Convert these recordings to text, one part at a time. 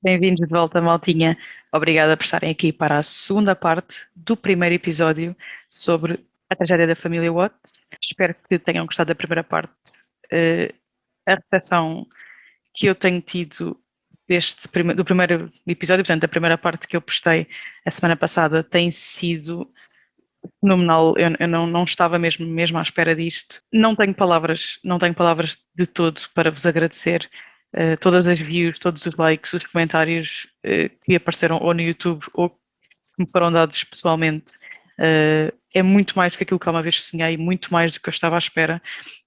Bem-vindos de volta, maltinha. Obrigada por estarem aqui para a segunda parte do primeiro episódio sobre a tragédia da família Watts. Espero que tenham gostado da primeira parte. Eh, a recepção que eu tenho tido do primeiro episódio, portanto, da primeira parte que eu postei a semana passada, tem sido fenomenal. Eu não estava mesmo à espera disto. Não tenho palavras de todo para vos agradecer. Todas as views, todos os likes, os comentários que apareceram ou no YouTube ou que me foram dados pessoalmente. É muito mais do que aquilo que uma vez sonhei, muito mais do que eu estava à espera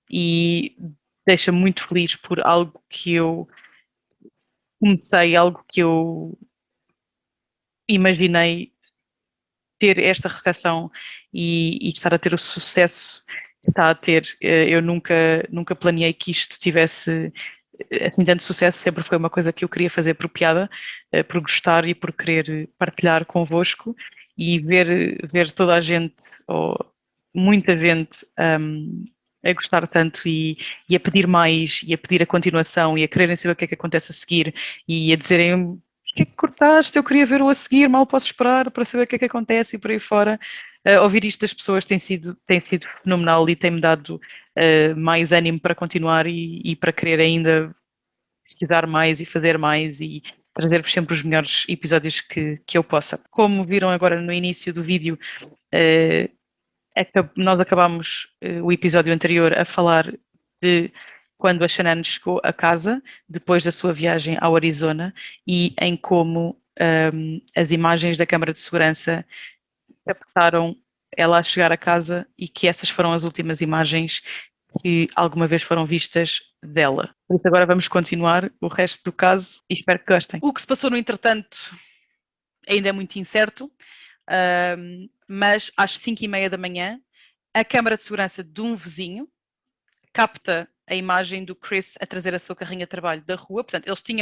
e deixa-me muito feliz por algo que eu comecei, algo que eu imaginei ter esta recepção e estar a ter o sucesso que está a ter. Eu nunca planeei que isto tivesse assim tanto sucesso, sempre foi uma coisa que eu queria fazer por piada, por gostar e por querer partilhar convosco e ver toda a gente, ou muita gente, a gostar tanto e a pedir mais, e a pedir a continuação, e a quererem saber o que é que acontece a seguir, e a dizerem que é que cortaste? Eu queria ver o a seguir, mal posso esperar para saber o que é que acontece e por aí fora. Ouvir isto das pessoas tem sido fenomenal e tem-me dado mais ânimo para continuar e para querer ainda pesquisar mais e fazer mais e trazer-vos sempre os melhores episódios que eu possa. Como viram agora no início do vídeo, nós acabámos o episódio anterior a falar de quando a Shannon chegou a casa, depois da sua viagem ao Arizona, e em como as imagens da câmara de segurança captaram ela a chegar a casa e que essas foram as últimas imagens que alguma vez foram vistas dela. Por isso agora vamos continuar o resto do caso e espero que gostem. O que se passou no entretanto ainda é muito incerto, mas às 5h30 da manhã a câmara de segurança de um vizinho capta a imagem do Chris a trazer a sua carrinha de trabalho da rua. Portanto, eles têm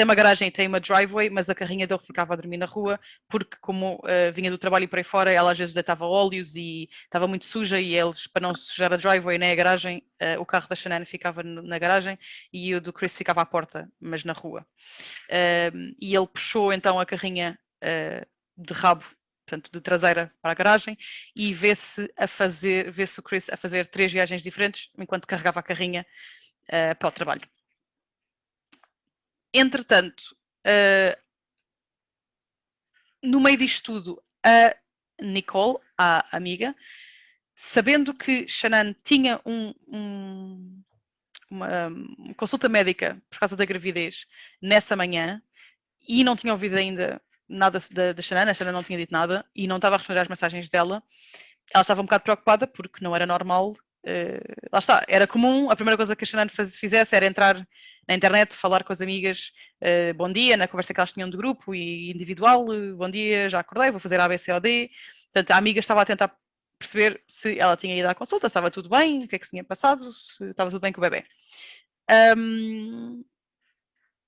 uma garagem e têm uma driveway, mas a carrinha dele ficava a dormir na rua, porque como vinha do trabalho e por aí fora, ela às vezes deitava óleos e estava muito suja e eles, para não sujar a driveway nem a garagem, o carro da Shannon ficava na garagem e o do Chris ficava à porta, mas na rua. E ele puxou então a carrinha de rabo, portanto, de traseira para a garagem, e vê-se o Chris a fazer 3 viagens diferentes enquanto carregava a carrinha para o trabalho. Entretanto, no meio disto tudo, a Nicole, a amiga, sabendo que Shannon tinha uma consulta médica por causa da gravidez nessa manhã e não tinha ouvido ainda nada da Shannon, a Shannon não tinha dito nada e não estava a responder às mensagens dela, ela estava um bocado preocupada porque não era normal. Lá está, era comum, a primeira coisa que a Shannon fizesse era entrar na internet, falar com as amigas, bom dia, na conversa que elas tinham de grupo e individual, bom dia, já acordei, vou fazer A, B, C ou D. Portanto, a amiga estava a tentar perceber se ela tinha ido à consulta, se estava tudo bem, o que é que se tinha passado, se estava tudo bem com o bebê.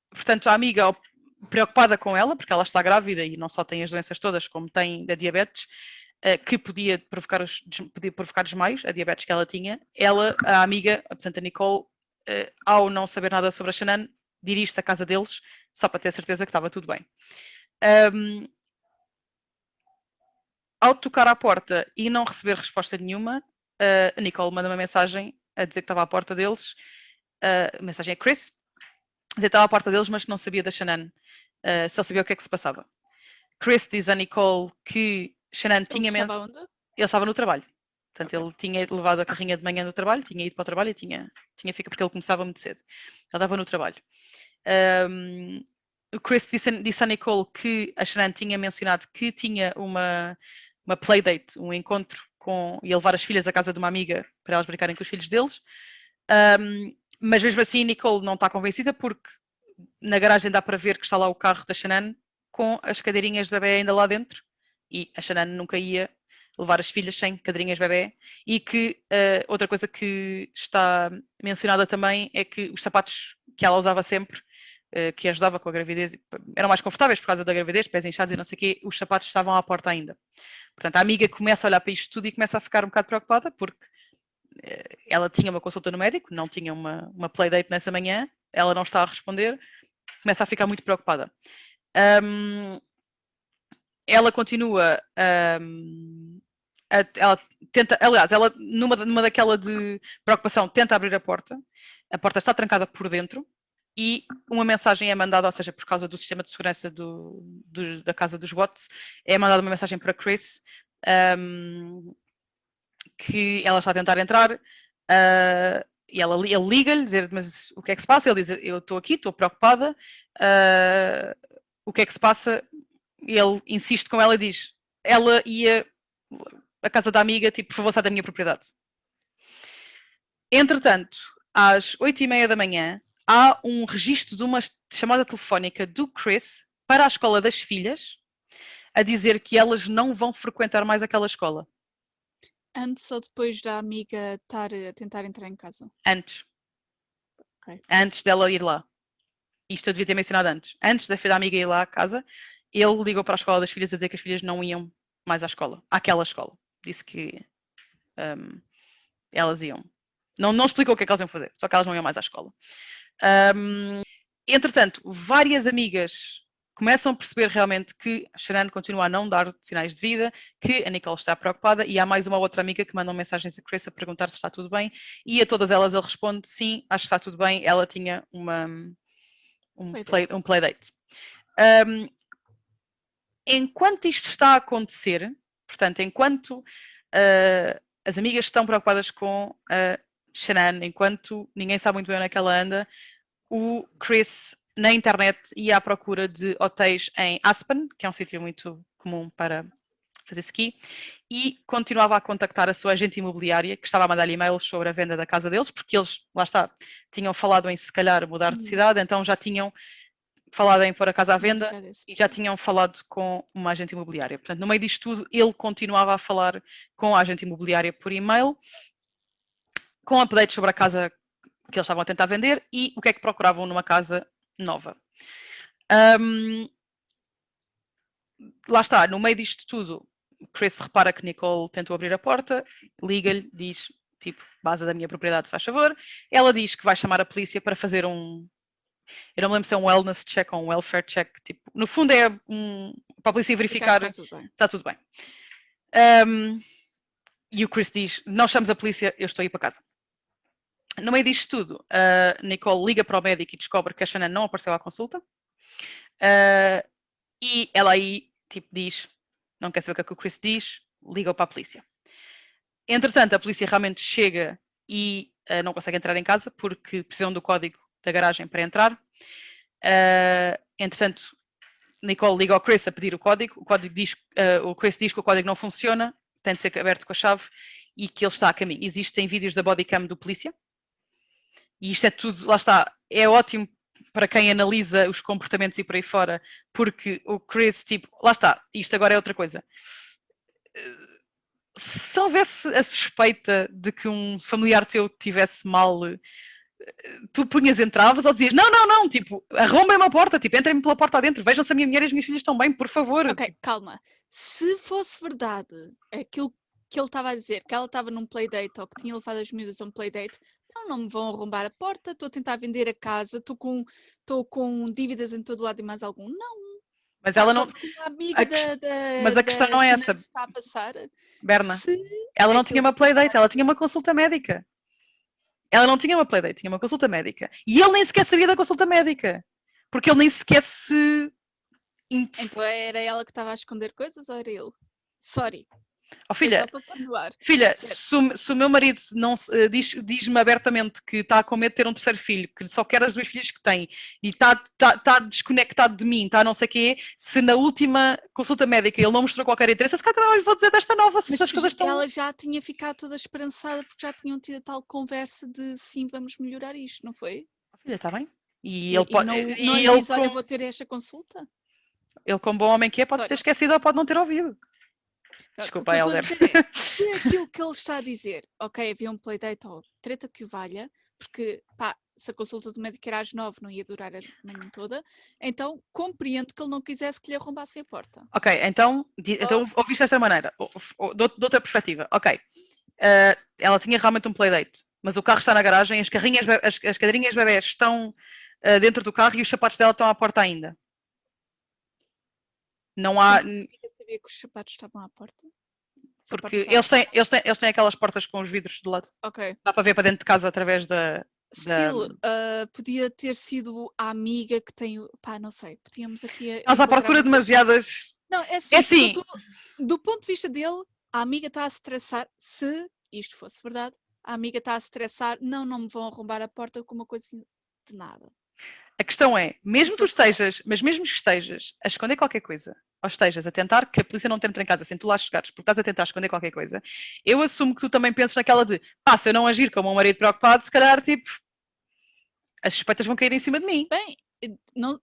Portanto, a amiga, preocupada com ela, porque ela está grávida e não só tem as doenças todas, como tem a diabetes, que podia provocar desmaios, a diabetes que ela tinha, a amiga, portanto a Nicole, ao não saber nada sobre a Shannon, dirige-se à casa deles, só para ter certeza que estava tudo bem. Ao tocar à porta e não receber resposta nenhuma, a Nicole manda uma mensagem a dizer que estava à porta deles, a mensagem é Chris, dizer que estava à porta deles, mas que não sabia da Shannon, se ele sabia o que é que se passava. Chris diz a Nicole que Shannon tinha mensagem. Ele estava no trabalho. Portanto, ele tinha levado a carrinha de manhã no trabalho, tinha ido para o trabalho e tinha ficado, porque ele começava muito cedo. Ele estava no trabalho. O Chris disse a Nicole que a Shannon tinha mencionado que tinha uma playdate, um encontro ia levar as filhas à casa de uma amiga para elas brincarem com os filhos deles. Mas mesmo assim, Nicole não está convencida porque na garagem dá para ver que está lá o carro da Shannon com as cadeirinhas de bebê ainda lá dentro e a Shannon nunca ia levar as filhas sem cadeirinhas de bebê e que outra coisa que está mencionada também é que os sapatos que ela usava sempre, que ajudava com a gravidez, eram mais confortáveis por causa da gravidez, pés inchados e não sei o quê, os sapatos estavam à porta ainda. Portanto, a amiga começa a olhar para isto tudo e começa a ficar um bocado preocupada porque ela tinha uma consulta no médico, não tinha uma playdate nessa manhã, ela não está a responder começa a ficar muito preocupada. Ela continua, ela tenta, aliás, ela numa daquela de preocupação tenta abrir a porta está trancada por dentro e uma mensagem é mandada, ou seja, por causa do sistema de segurança da casa dos Watts, é mandada uma mensagem para Chris que ela está a tentar entrar e ele liga-lhe, dizer, mas o que é que se passa? Ele diz, eu estou aqui, estou preocupada, o que é que se passa? Ele insiste com ela e diz, ela ia à casa da amiga, tipo, por favor, sai da minha propriedade. Entretanto, às 8h30 da manhã, há um registro de uma chamada telefónica do Chris para a escola das filhas, a dizer que elas não vão frequentar mais aquela escola. Antes ou depois da amiga estar a tentar entrar em casa? Antes. Okay. Antes dela ir lá. Isto eu devia ter mencionado antes. Antes da amiga ir lá à casa, ele ligou para a escola das filhas a dizer que as filhas não iam mais à escola. Àquela escola. Disse que elas iam. Não explicou o que é que elas iam fazer, só que elas não iam mais à escola. Entretanto, várias amigas começam a perceber realmente que a Shanann continua a não dar sinais de vida, que a Nicole está preocupada e há mais uma outra amiga que mandam mensagens a Chris a perguntar se está tudo bem e a todas elas ele responde sim, acho que está tudo bem, ela tinha um playdate. Enquanto isto está a acontecer, portanto, enquanto as amigas estão preocupadas com a Shanann, enquanto ninguém sabe muito bem onde é que ela anda, o Chris na internet ia à procura de hotéis em Aspen, que é um sítio muito comum para fazer ski, e continuava a contactar a sua agente imobiliária, que estava a mandar-lhe e-mails sobre a venda da casa deles, porque eles, lá está, tinham falado em se calhar mudar de cidade, então já tinham falado em pôr a casa à venda e já tinham falado com uma agente imobiliária. Portanto, no meio disto tudo, ele continuava a falar com a agente imobiliária por e-mail, com updates sobre a casa que eles estavam a tentar vender e o que é que procuravam numa casa nova. Lá está, no meio disto tudo, Chris repara que Nicole tentou abrir a porta, liga-lhe, diz, tipo, base da minha propriedade, faz favor. Ela diz que vai chamar a polícia para fazer eu não me lembro se é um wellness check ou um welfare check, tipo, no fundo é para a polícia verificar se está tudo bem. E o Chris diz, não chamamos a polícia, eu estou a ir para casa. No meio disto tudo, Nicole liga para o médico e descobre que a Shanann não apareceu à consulta. E ela aí, tipo, diz, não quer saber o que é que o Chris diz, liga para a polícia. Entretanto, a polícia realmente chega e não consegue entrar em casa porque precisam do código da garagem para entrar. Entretanto, Nicole liga ao Chris a pedir o código diz, o Chris diz que o código não funciona, tem de ser aberto com a chave e que ele está a caminho. Existem vídeos da bodycam do polícia e isto é tudo, lá está, é ótimo para quem analisa os comportamentos e por aí fora, porque o Chris, tipo, lá está, isto agora é outra coisa. Se houvesse a suspeita de que um familiar teu tivesse mal, tu punhas, entravas ou dizias, não, tipo, arrombem-me a porta, tipo, entrem-me pela porta adentro, vejam se a minha mulher e as minhas filhas estão bem, por favor. Ok, tipo. Calma. Se fosse verdade aquilo que ele estava a dizer, que ela estava num playdate ou que tinha levado as miúdas a um playdate, não me vão arrombar a porta, estou a tentar vender a casa, estou com dívidas em todo lado e mais algum. Não. Mas ela não. Mas a questão não é essa. Está a passar. Berna, ela não tinha uma playdate, ela tinha uma consulta médica. Ela não tinha uma playdate, tinha uma consulta médica. E ele nem sequer sabia da consulta médica. Porque ele nem sequer se... Então era ela que estava a esconder coisas ou era ele? Sorry. Oh, filha, se o meu marido não diz-me abertamente que está com medo de ter um terceiro filho, que só quer as duas filhas que tem e está desconectado de mim, está não sei o quê, se na última consulta médica ele não mostrou qualquer interesse, se calhar também lhe vou dizer desta nova se as coisas estão... Ela já tinha ficado toda esperançada porque já tinham tido a tal conversa de sim, vamos melhorar isto, não foi? Oh, filha, está bem? E ele pode... não lhe diz, olha, vou ter esta consulta? Ele, como bom homem que é, pode ter esquecido ou pode não ter ouvido. Desculpa, Helder. Se aquilo que ele está a dizer, ok, havia um playdate ou treta que o valha, porque pá, se a consulta do médico era às 9 não ia durar a manhã toda, então compreendo que ele não quisesse que lhe arrombassem a porta. Ok, então ouviste desta maneira, de outra perspectiva. Ok, ela tinha realmente um playdate, mas o carro está na garagem, as cadeirinhas bebés estão dentro do carro e os sapatos dela estão à porta ainda. Não há... Eu sabia que os sapatos estavam à porta. Porque eles têm aquelas portas com os vidros de lado. Ok. Dá para ver para dentro de casa através da... Still, podia ter sido a amiga que tem... Pá, não sei. Podíamos aqui... Nós à procura demasiadas... Não, é assim. Do ponto de vista dele, a amiga está a estressar. Se isto fosse verdade, a amiga está a estressar. Não me vão arrombar a porta com uma coisa assim de nada. A questão é, mesmo que estejas a esconder qualquer coisa, ou estejas a tentar que a polícia não te entre em casa sem tu lá chegares, porque estás a tentar esconder qualquer coisa, eu assumo que tu também pensas naquela de, se eu não agir como um marido preocupado, se calhar, tipo, as suspeitas vão cair em cima de mim. Bem, não...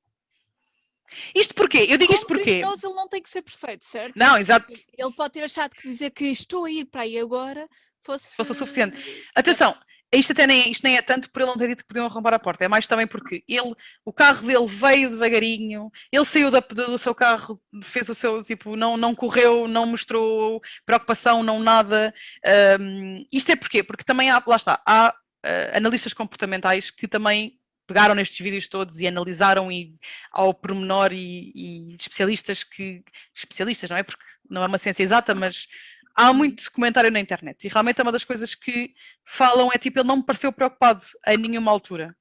Isto porquê? Eu digo isto porque... porquê? Ele não tem que ser perfeito, certo? Não, exato. Ele pode ter achado que dizer que estou a ir para aí agora fosse o suficiente. Atenção, isto nem é tanto por ele não ter dito que podiam arrombar a porta, é mais também porque o carro dele veio devagarinho, ele saiu do seu carro, fez o seu, tipo, não correu, não mostrou preocupação, não nada. Isto é porquê? Porque também há analistas comportamentais que também pegaram nestes vídeos todos e analisaram ao pormenor e especialistas, não é? Porque não é uma ciência exata, mas há muito documentário na internet e realmente é uma das coisas que falam é tipo, ele não me pareceu preocupado em nenhuma altura.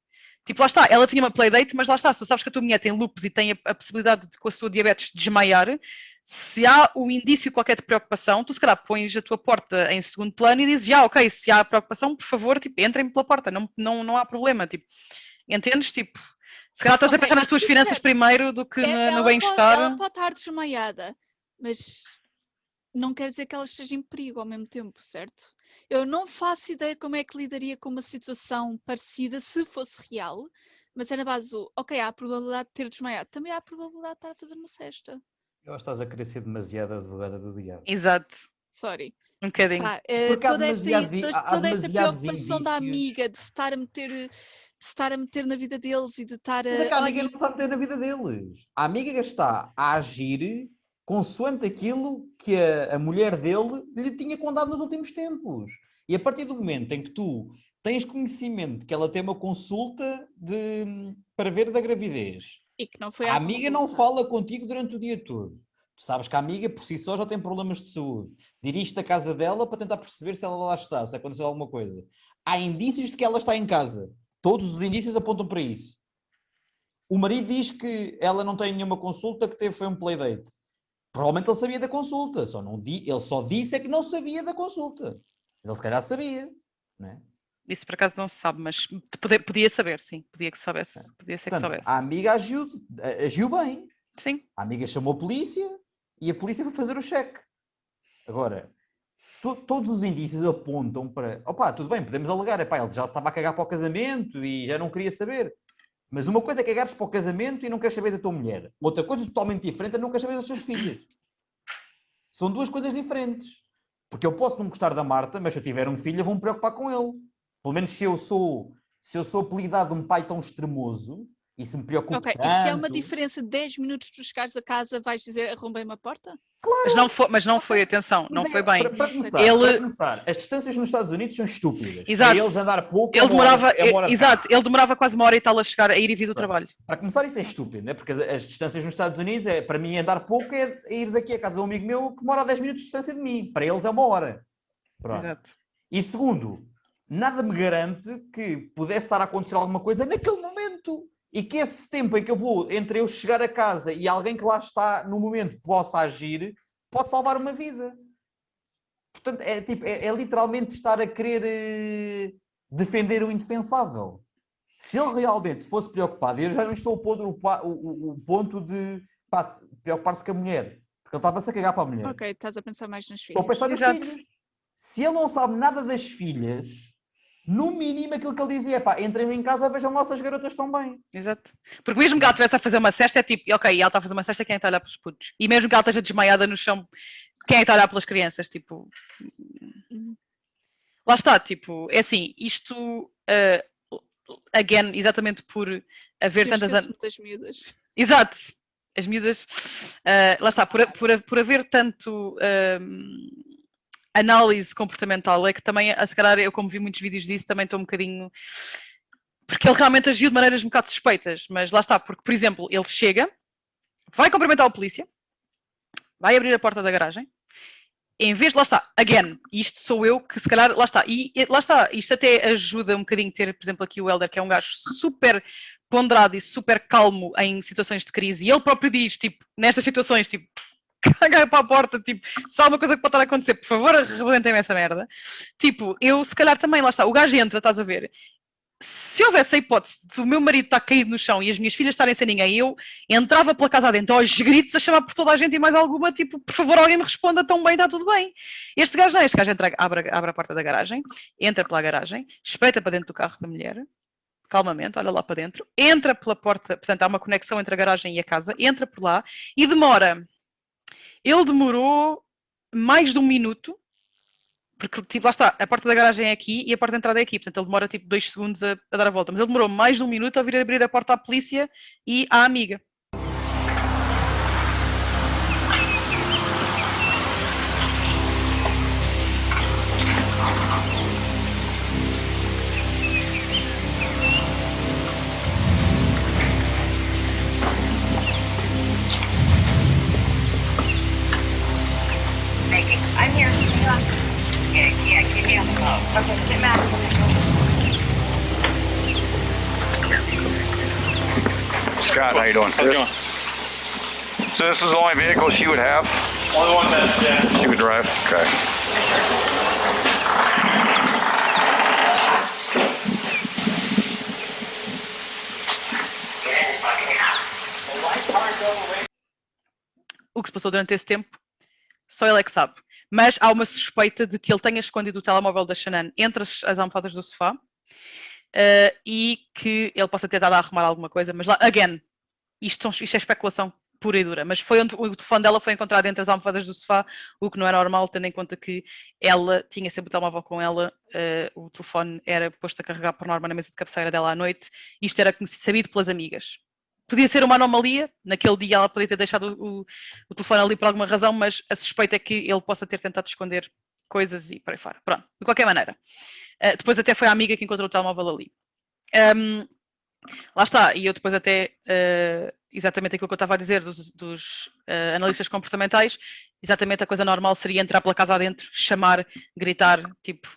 Tipo, lá está, ela tinha uma playdate, mas lá está, se tu sabes que a tua mulher tem lupus e tem a possibilidade de, com a sua diabetes, desmaiar, se há o indício qualquer de preocupação, tu se calhar pões a tua porta em segundo plano e dizes, ok, se há preocupação, por favor, tipo, entrem pela porta, não há problema, tipo, entendes? Tipo, se calhar estás a pensar nas tuas finanças primeiro do que no bem-estar. Ela pode estar desmaiada, mas não quer dizer que ela esteja em perigo ao mesmo tempo, certo? Eu não faço ideia como é que lidaria com uma situação parecida se fosse real, mas é na base do, ok, há a probabilidade de ter desmaiado, também há a probabilidade de estar a fazer uma cesta. Eu acho que estás a querer ser demasiado advogada do diabo. Exato. Sorry. Um bocadinho. Toda esta preocupação da amiga de se estar a meter na vida deles e de estar a... Mas é que a amiga não está a meter na vida deles. A amiga está a agir consoante aquilo que a mulher dele lhe tinha contado nos últimos tempos. E a partir do momento em que tu tens conhecimento que ela tem uma consulta para ver da gravidez, e que não foi a amiga não fala contigo durante o dia todo. Tu sabes que a amiga por si só já tem problemas de saúde. Dirige-te à casa dela para tentar perceber se ela lá está, se aconteceu alguma coisa. Há indícios de que ela está em casa. Todos os indícios apontam para isso. O marido diz que ela não tem nenhuma consulta, que foi um playdate. Provavelmente ele sabia da consulta, ele só disse é que não sabia da consulta. Mas ele se calhar sabia, não é? Isso por acaso não se sabe, mas podia saber, sim. Podia que soubesse. Podia ser. Portanto, que soubesse. A amiga agiu bem. Sim. A amiga chamou a polícia e a polícia foi fazer o cheque. Agora, todos os indícios apontam para... tudo bem, podemos alegar. Ele já se estava a cagar para o casamento e já não queria saber. Mas uma coisa é cagares para o casamento e não queres saber da tua mulher. Outra coisa totalmente diferente é não queres saber das suas filhas. São duas coisas diferentes. Porque eu posso não gostar da Marta, mas se eu tiver um filho, eu vou me preocupar com ele. Pelo menos se eu sou apelidado de um pai tão extremoso e se me preocupa tanto... E se é uma diferença de 10 minutos de tu chegares a casa, vais dizer arrombei-me a porta? Claro. Mas não foi, atenção, não foi bem. Para começar, as distâncias nos Estados Unidos são estúpidas. Exato. Para eles andar pouco, ele demorava quase 1 hora e tal a ir e vir do trabalho. Para começar, isso é estúpido, né? Porque as distâncias nos Estados Unidos, para mim andar pouco é ir daqui à casa de um amigo meu que mora a 10 minutos de distância de mim. Para eles é 1 hora. Pronto. Exato. E segundo, nada me garante que pudesse estar a acontecer alguma coisa naquele momento. E que esse tempo em que eu vou, entre eu chegar a casa e alguém que lá está no momento possa agir, pode salvar uma vida. Portanto, é literalmente estar a querer defender o indefensável. Se ele realmente fosse preocupado, e eu já não estou a pôr o ponto de preocupar-se com a mulher, porque ele estava-se a cagar para a mulher. Ok, estás a pensar mais nas filhas. Estou a pensar nos filhos. Se ele não sabe nada das filhas... No mínimo, aquilo que ele dizia é entrem em casa, vejam nossas garotas estão bem. Exato. Porque mesmo que ela estivesse a fazer uma cesta, é tipo, ok, ela está a fazer uma cesta, quem é que está a olhar pelos putos? E mesmo que ela esteja desmaiada no chão, quem é que está a olhar pelas crianças? Tipo, lá está, tipo, é assim, isto, again, exatamente por haver tantas... das miúdas. Exato. As miúdas, lá está, por haver tanto... análise comportamental, é que também, se calhar eu como vi muitos vídeos disso, também estou um bocadinho porque ele realmente agiu de maneiras um bocado suspeitas, mas lá está, porque, por exemplo, ele chega, vai cumprimentar o polícia, vai abrir a porta da garagem, em vez de, lá está, again, isto sou eu que se calhar, lá está, isto até ajuda um bocadinho ter, por exemplo, aqui o Helder, que é um gajo super ponderado e super calmo em situações de crise, e ele próprio diz, tipo, nestas situações, tipo, caga para a porta, tipo, se há uma coisa que pode estar a acontecer, por favor, arrebentem-me essa merda. Tipo, eu se calhar também, lá está, o gajo entra, estás a ver, se houvesse a hipótese do meu marido estar caído no chão e as minhas filhas estarem sem ninguém, eu entrava pela casa adentro aos gritos a chamar por toda a gente e mais alguma, tipo, por favor, alguém me responda, tão bem, está tudo bem. Este gajo não, este gajo entra, abre a porta da garagem, entra pela garagem, espreita para dentro do carro da mulher, calmamente, olha lá para dentro, entra pela porta, portanto há uma conexão entre a garagem e a casa, entra por lá e ele demorou mais de 1 minuto, porque tipo, lá está, a porta da garagem é aqui e a porta de entrada é aqui, portanto ele demora tipo 2 segundos a dar a volta, mas ele demorou mais de 1 minuto a vir abrir a porta à polícia e à amiga. I'm here. Yeah, give me a phone. Okay, sit back. Scott, how you doing? How's it going? So this is the only vehicle she would have? Only one that, yeah. She would drive? Okay. O que se passou durante esse tempo, só ele é que sabe. Mas há uma suspeita de que ele tenha escondido o telemóvel da Shanann entre as almofadas do sofá e que ele possa ter estado a arrumar alguma coisa, mas lá, again, isto é especulação pura e dura, mas foi onde o telefone dela foi encontrado entre as almofadas do sofá, o que não é normal, tendo em conta que ela tinha sempre o telemóvel com ela, o telefone era posto a carregar por norma na mesa de cabeceira dela à noite, isto era sabido pelas amigas. Podia ser uma anomalia, naquele dia ela podia ter deixado o telefone ali por alguma razão, mas a suspeita é que ele possa ter tentado esconder coisas e por aí fora. Pronto, de qualquer maneira. Depois até foi a amiga que encontrou o telemóvel ali. Lá está, e eu depois até, exatamente aquilo que eu estava a dizer dos analistas comportamentais, exatamente a coisa normal seria entrar pela casa adentro, chamar, gritar, tipo,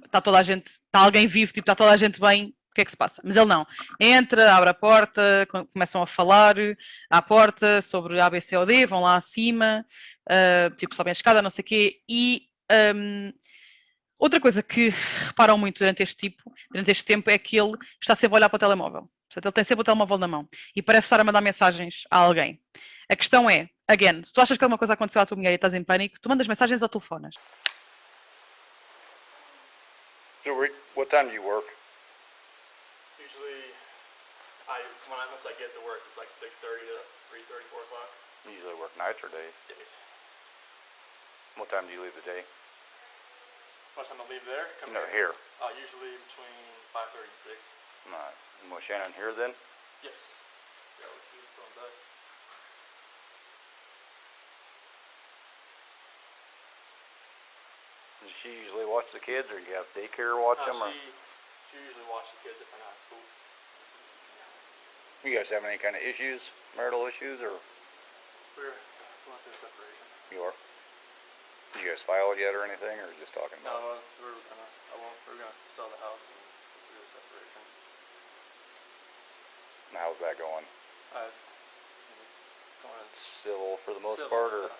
está toda a gente, está alguém vivo, tipo, está toda a gente bem, o que é que se passa? Mas ele não. Entra, abre a porta, começam a falar à porta sobre A, B, C ou D, vão lá acima, tipo, sobem a escada, não sei o quê, e outra coisa que reparam muito durante este tempo é que ele está sempre a olhar para o telemóvel. Portanto, ele tem sempre o telemóvel na mão e parece estar a mandar mensagens a alguém. A questão é, again, se tu achas que alguma coisa aconteceu à tua mulher e estás em pânico, tu mandas mensagens ou telefonas. So what time do you work? Usually, once I get to work, it's like 6:30 to 3:30, 4 o'clock. You usually work nights or days? Days. What time do you leave the day? What time I leave there? Come No, here. Usually between 5:30 and 6. Right. And was Shannon here then? Yes. Yeah, she was still in bed. Does she usually watch the kids, or you have daycare watch them? Or She usually watches the kids if they're not in school. you guys having any kind of issues, marital issues, or We're going through separation. you are? Did you guys file it yet or anything, or just talking about it? No, we're gonna sell the house and do a separation. And how's that going? It's going Civil for the most civil, part, or?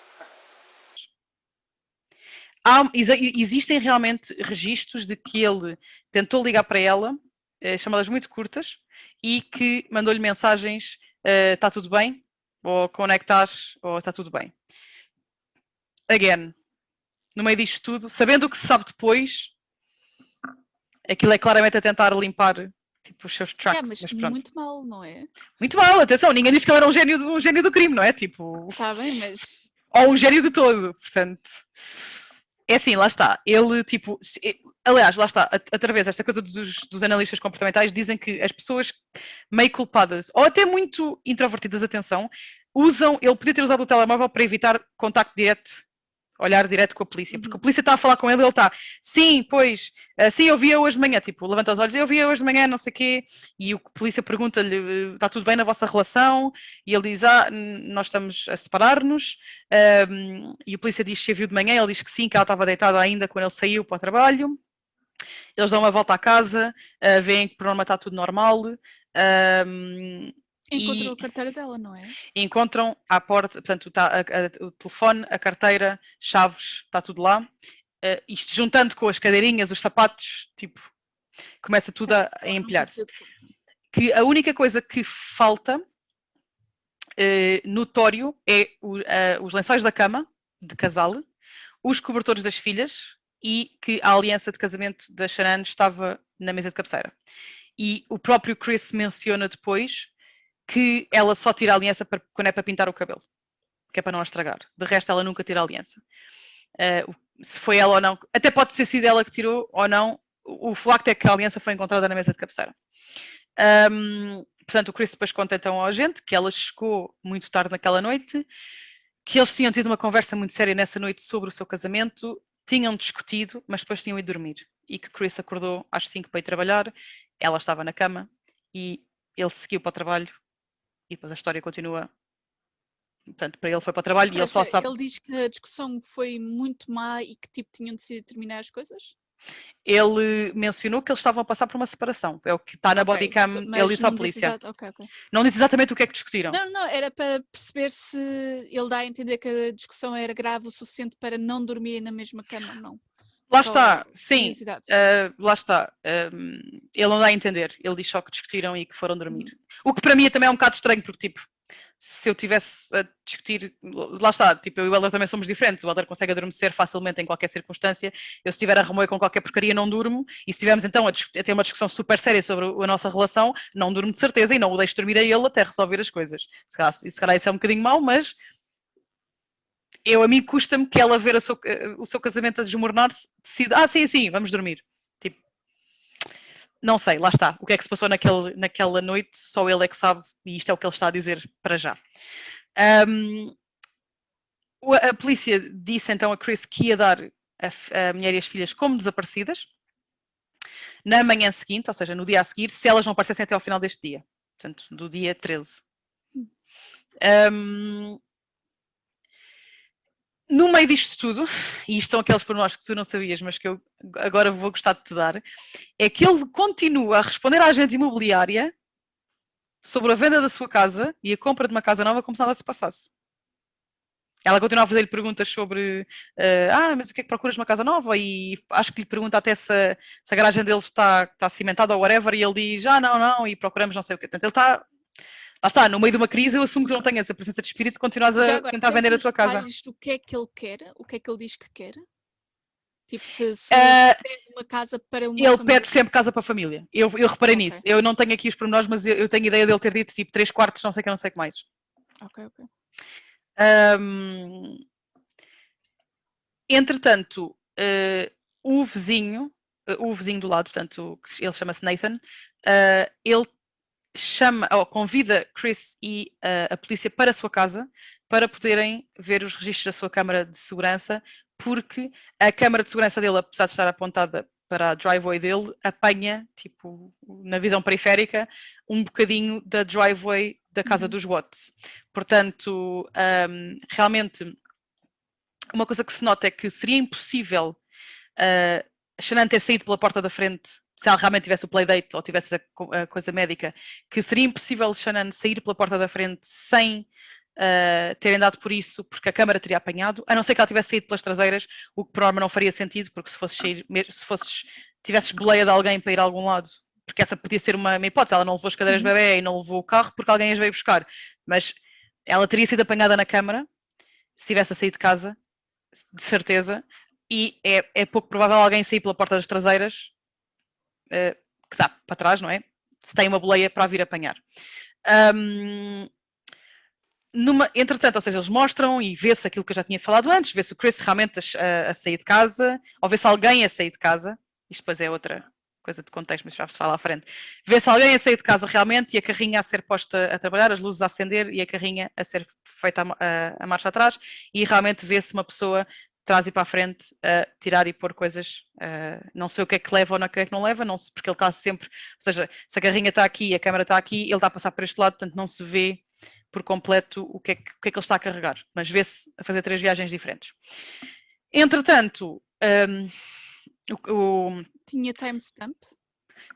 Existem realmente registros de que ele tentou ligar para ela, chamadas muito curtas, e que mandou-lhe mensagens, está tudo bem, ou como é que estás, ou está tudo bem. Again, no meio disto tudo, sabendo o que se sabe depois, aquilo é claramente a tentar limpar tipo, os seus tracks. Mas pronto. muito mal, não é? Muito mal, atenção, ninguém diz que ele era um gênio do crime, não é? Tipo, Está bem, mas... ou um gênio de todo, portanto... É assim, lá está, ele tipo, aliás, lá está, através desta coisa dos analistas comportamentais, dizem que as pessoas meio culpadas, ou até muito introvertidas, atenção, ele podia ter usado o telemóvel para evitar contacto direto olhar direto com a polícia, porque a polícia está a falar com ele e ele está, sim, pois, sim, eu via hoje de manhã, tipo, levanta os olhos, eu via hoje de manhã, não sei o quê, e o polícia pergunta-lhe, está tudo bem na vossa relação? E ele diz, nós estamos a separar-nos, e o polícia diz se a viu de manhã, ele diz que sim, que ela estava deitada ainda quando ele saiu para o trabalho. Eles dão uma volta à casa, veem que por norma está tudo normal. Encontrou a carteira dela, não é? Encontram à porta, portanto, está o telefone, a carteira, chaves, está tudo lá. Isto juntando com as cadeirinhas, os sapatos, tipo, começa tudo a empilhar-se. Que a única coisa que falta, notório, é os lençóis da cama, de casal, os cobertores das filhas e que a aliança de casamento da Shanann estava na mesa de cabeceira. E o próprio Chris menciona depois que ela só tira a aliança quando é para pintar o cabelo, que é para não a estragar. De resto, ela nunca tira a aliança. Se foi ela ou não, até pode ter sido ela que tirou ou não, o facto é que a aliança foi encontrada na mesa de cabeceira. Portanto, o Chris depois conta então ao agente que ela chegou muito tarde naquela noite, que eles tinham tido uma conversa muito séria nessa noite sobre o seu casamento, tinham discutido, mas depois tinham ido dormir. E que Chris acordou às 5 para ir trabalhar, ela estava na cama e ele seguiu para o trabalho. E depois a história continua. Portanto, para ele foi para o trabalho e ele só sabe. Ele diz que a discussão foi muito má e que tipo tinham decidido terminar as coisas? Ele mencionou que eles estavam a passar por uma separação. É o que está na bodycam, ele disse à polícia. Não disse exatamente o que é que discutiram. Não, era para perceber se ele dá a entender que a discussão era grave o suficiente para não dormirem na mesma cama ou não. Lá está, sim, lá está. Ele não dá a entender, ele diz só que discutiram e que foram dormir. O que para mim também é um bocado estranho, porque tipo, se eu tivesse a discutir, lá está, tipo, eu e o Helder também somos diferentes, o Helder consegue adormecer facilmente em qualquer circunstância, eu se estiver a remoer com qualquer porcaria não durmo, e se estivermos então a ter uma discussão super séria sobre a nossa relação, não durmo de certeza e não o deixo dormir a ele até resolver as coisas. Se calhar isso é um bocadinho mau, mas... a mim custa-me que ela ver o seu casamento a desmoronar-se, decide, sim, vamos dormir. Tipo, não sei, lá está. O que é que se passou naquela noite, só ele é que sabe, e isto é o que ele está a dizer para já. A polícia disse então a Chris que ia dar a mulher e as filhas como desaparecidas na manhã seguinte, ou seja, no dia a seguir, se elas não aparecessem até ao final deste dia. Portanto, do dia 13. No meio disto tudo, e isto são aqueles pormenores que tu não sabias, mas que eu agora vou gostar de te dar, é que ele continua a responder à agente imobiliária sobre a venda da sua casa e a compra de uma casa nova como se nada se passasse. Ela continua a fazer-lhe perguntas sobre mas o que é que procuras numa casa nova? E acho que lhe pergunta até se a garagem deles está cimentada ou whatever, e ele diz, não, e procuramos não sei o quê. Portanto, ele está... Lá está, no meio de uma crise eu assumo que não tenhas a presença de espírito e continuas a tentar vender a tua casa. O que é que ele quer? O que é que ele diz que quer? Tipo, se pede uma casa para uma ele família. Pede sempre casa para a família. Eu reparei nisso. Eu não tenho aqui os pormenores, mas eu tenho ideia dele ter dito tipo 3 quartos, não sei o que mais. Ok. Entretanto, o vizinho do lado, portanto, ele chama-se Nathan, ele convida Chris e a polícia para a sua casa para poderem ver os registros da sua câmara de segurança, porque a câmara de segurança dele, apesar de estar apontada para a driveway dele, apanha, tipo, na visão periférica, um bocadinho da driveway da casa dos Watts. Portanto, realmente, uma coisa que se nota é que seria impossível a Shanann ter saído pela porta da frente se ela realmente tivesse o playdate ou tivesse a coisa médica, que seria impossível Shanann sair pela porta da frente sem terem dado por isso, porque a câmara teria apanhado, a não ser que ela tivesse saído pelas traseiras, o que por norma não faria sentido, porque se tivesses boleia de alguém para ir a algum lado, porque essa podia ser uma hipótese, ela não levou as cadeiras de bebê e não levou o carro porque alguém as veio buscar, mas ela teria sido apanhada na câmara se tivesse a sair de casa, de certeza, e é pouco provável alguém sair pela porta das traseiras, que dá para trás, não é? Se tem uma boleia para a vir apanhar. Entretanto, ou seja, eles mostram e vê-se aquilo que eu já tinha falado antes, vê-se o Chris realmente a sair de casa, ou vê-se alguém a sair de casa, isto depois é outra coisa de contexto, mas já se fala à frente, vê-se alguém a sair de casa realmente e a carrinha a ser posta a trabalhar, as luzes a acender e a carrinha a ser feita a marcha atrás, e realmente vê-se uma pessoa trás e para a frente a tirar e pôr coisas, não sei o que é que leva ou o que é que não leva, não sei, porque ele está sempre, ou seja, se a carrinha está aqui e a câmera está aqui, ele está a passar por este lado, portanto não se vê por completo o que é que ele está a carregar, mas vê-se a fazer 3 viagens diferentes. Entretanto, Tinha timestamp?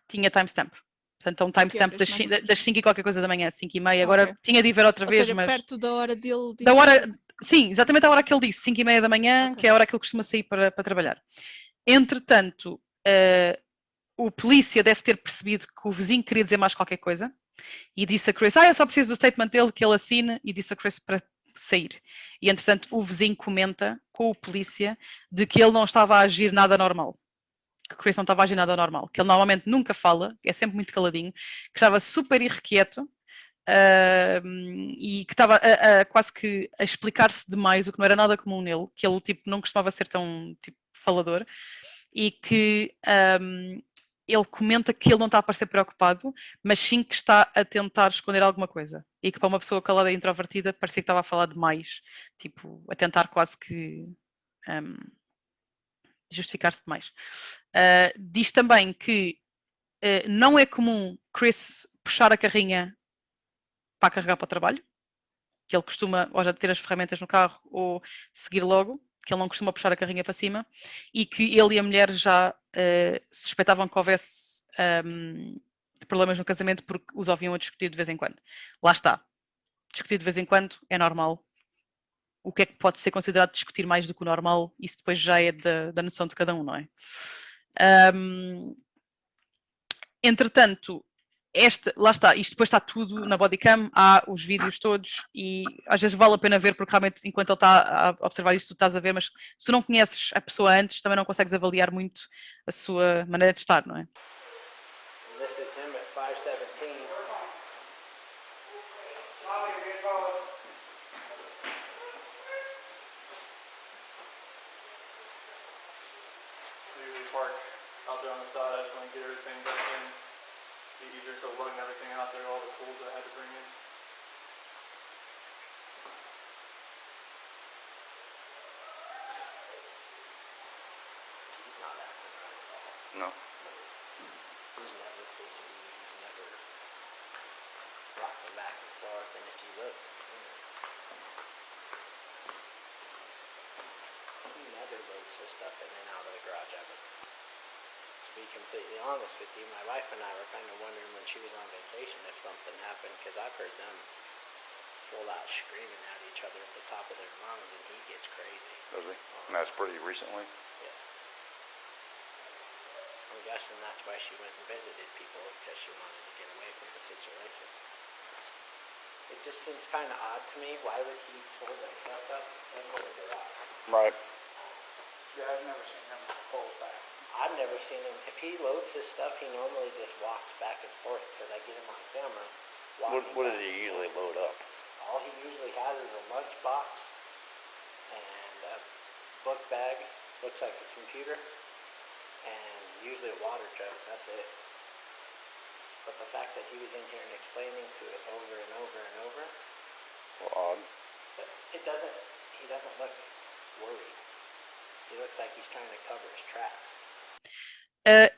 tinha timestamp. Portanto, um timestamp horas, mais ou menos? das 5 e qualquer coisa da manhã, 5h30. Agora Ok. tinha de ir ver outra Ou vez, seja, mas... perto da hora dele de Da hora, sim, exatamente a hora que ele disse, 5h30 da manhã, Ok. que é a hora que ele costuma sair para trabalhar. Entretanto, o polícia deve ter percebido que o vizinho queria dizer mais qualquer coisa e disse a Chris, eu só preciso do statement dele que ele assine, e disse a Chris para sair. E entretanto o vizinho comenta com o polícia de que ele não estava a agir nada normal. Que o Chris não estava a agir nada normal. Que ele normalmente nunca fala, é sempre muito caladinho, que estava super irrequieto, e que estava quase que a explicar-se demais, o que não era nada comum nele, que ele tipo, não costumava ser tão tipo, falador, e que ele comenta que ele não está a parecer preocupado, mas sim que está a tentar esconder alguma coisa. E que para uma pessoa calada e introvertida parecia que estava a falar demais, tipo, a tentar quase que justificar-se demais. Diz também que não é comum Chris puxar a carrinha para carregar para o trabalho, que ele costuma ou já ter as ferramentas no carro ou seguir logo, que ele não costuma puxar a carrinha para cima, e que ele e a mulher já suspeitavam que houvesse problemas no casamento porque os ouviam a discutir de vez em quando. Lá está. Discutir de vez em quando é normal. O que é que pode ser considerado discutir mais do que o normal? Isso depois já é da noção de cada um, não é? Entretanto, lá está, isto depois está tudo na bodycam, há os vídeos todos e às vezes vale a pena ver porque realmente enquanto ele está a observar isto tu estás a ver, mas se tu não conheces a pessoa antes também não consegues avaliar muito a sua maneira de estar, não é? This is him at 5:17. I usually park out there on the side. I just want to get everything back in. Be easier, so loading everything out there, all the tools that I had to bring in. He's not acting right at all. No. He's never fidgety. He's never rocking back and forth. And if you look, he never loads his stuff in and out of the garage ever. To be completely honest with you, my wife and I were kind of wondering when she was on vacation if something happened, because I've heard them full out screaming at each other at the top of their lungs, and he gets crazy. Does he? And that's pretty recently. Yeah. I'm guessing that's why she went and visited people, is because she wanted to get away from the situation. It just seems kind of odd to me. Why would he pull that stuff up into the garage? Right. Yeah, I've never seen him pull it back. I've never seen him. If he loads his stuff, he normally just walks back and forth because I get him on camera. What does he usually load up? All he usually has is a lunch box and a book bag, looks like a computer, and usually a water jug. That's it. But the fact that he was in here and explaining to it over and over and over, Well, odd. but he doesn't look worried. He looks like he's trying to cover his tracks.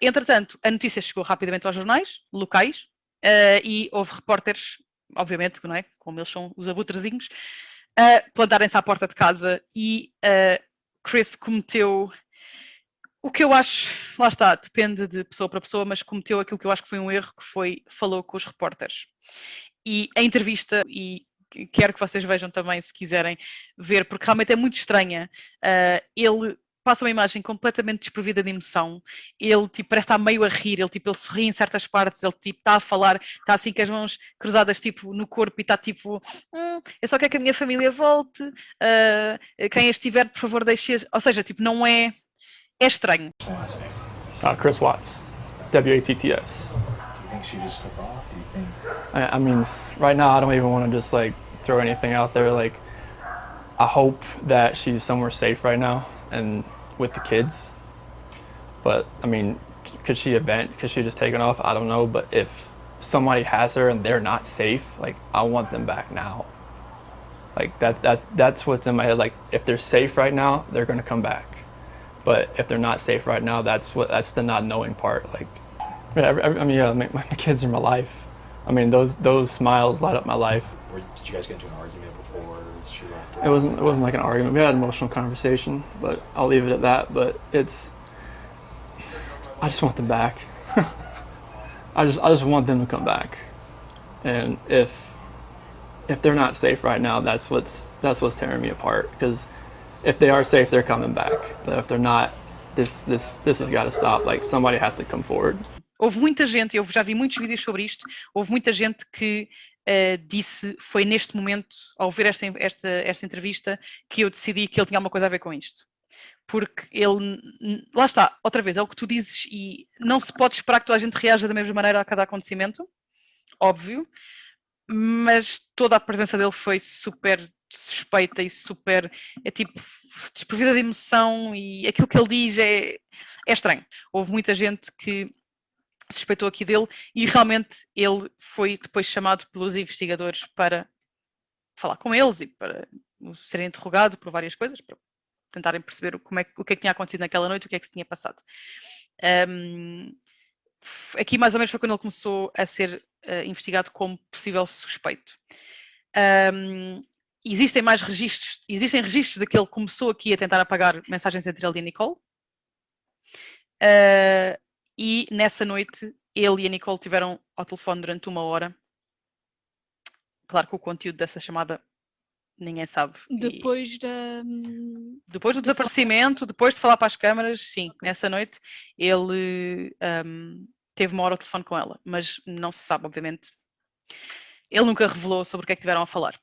Entretanto, a notícia chegou rapidamente aos jornais locais e houve repórteres, obviamente, não é? Como eles são os abutrezinhos, plantarem-se à porta de casa e Chris cometeu o que eu acho, lá está, depende de pessoa para pessoa, mas cometeu aquilo que eu acho que foi um erro, que foi, falou com os repórteres. E a entrevista, e quero que vocês vejam também se quiserem ver, porque realmente é muito estranha, ele passa uma imagem completamente desprovida de emoção, ele tipo, parece estar meio a rir, ele sorri em certas partes, ele tipo, está a falar, está assim com as mãos cruzadas tipo, no corpo e está tipo, eu só quero que a minha família volte, quem estiver, por favor, deixe, ou seja, tipo, não é estranho. Chris Watts, WATTS. Do you think she just took off? Do you think? I mean, right now I don't even want to just like throw anything out there. Like, I hope that she's somewhere safe right now and with the kids. But I mean, could she just taken off? I don't know. But if somebody has her and they're not safe, like, I want them back now. Like that's what's in my head. Like if they're safe right now, they're gonna come back. But if they're not safe right now, that's the not knowing part. Like, my kids are my life. I mean, those smiles light up my life. Or did you guys get into an argument before she left? It wasn't like an argument. We had an emotional conversation, but I'll leave it at that. But I just want them back. I just want them to come back. And if they're not safe right now, that's what's tearing me apart. Because if they are safe, they're coming back. But if they're not, this has got to stop. Like, somebody has to come forward. Houve muita gente, eu já vi muitos vídeos sobre isto, houve muita gente que disse, foi neste momento, ao ver esta entrevista, que eu decidi que ele tinha alguma coisa a ver com isto. Porque ele, lá está, outra vez, é o que tu dizes e não se pode esperar que toda a gente reaja da mesma maneira a cada acontecimento, óbvio, mas toda a presença dele foi super suspeita e super, tipo, desprovida de emoção, e aquilo que ele diz é estranho. Houve muita gente que suspeitou aqui dele e realmente ele foi depois chamado pelos investigadores para falar com eles e para ser interrogado por várias coisas, para tentarem perceber o que é que tinha acontecido naquela noite, o que é que se tinha passado. Aqui mais ou menos foi quando ele começou a ser investigado como possível suspeito. Existem registros de que ele começou aqui a tentar apagar mensagens entre ele e a Nicole. E nessa noite ele e a Nicole tiveram ao telefone durante 1 hora. Claro que o conteúdo dessa chamada ninguém sabe. Depois do desaparecimento, depois de falar para as câmaras, sim, nessa noite ele teve 1 hora ao telefone com ela, mas não se sabe, obviamente. Ele nunca revelou sobre o que é que tiveram a falar.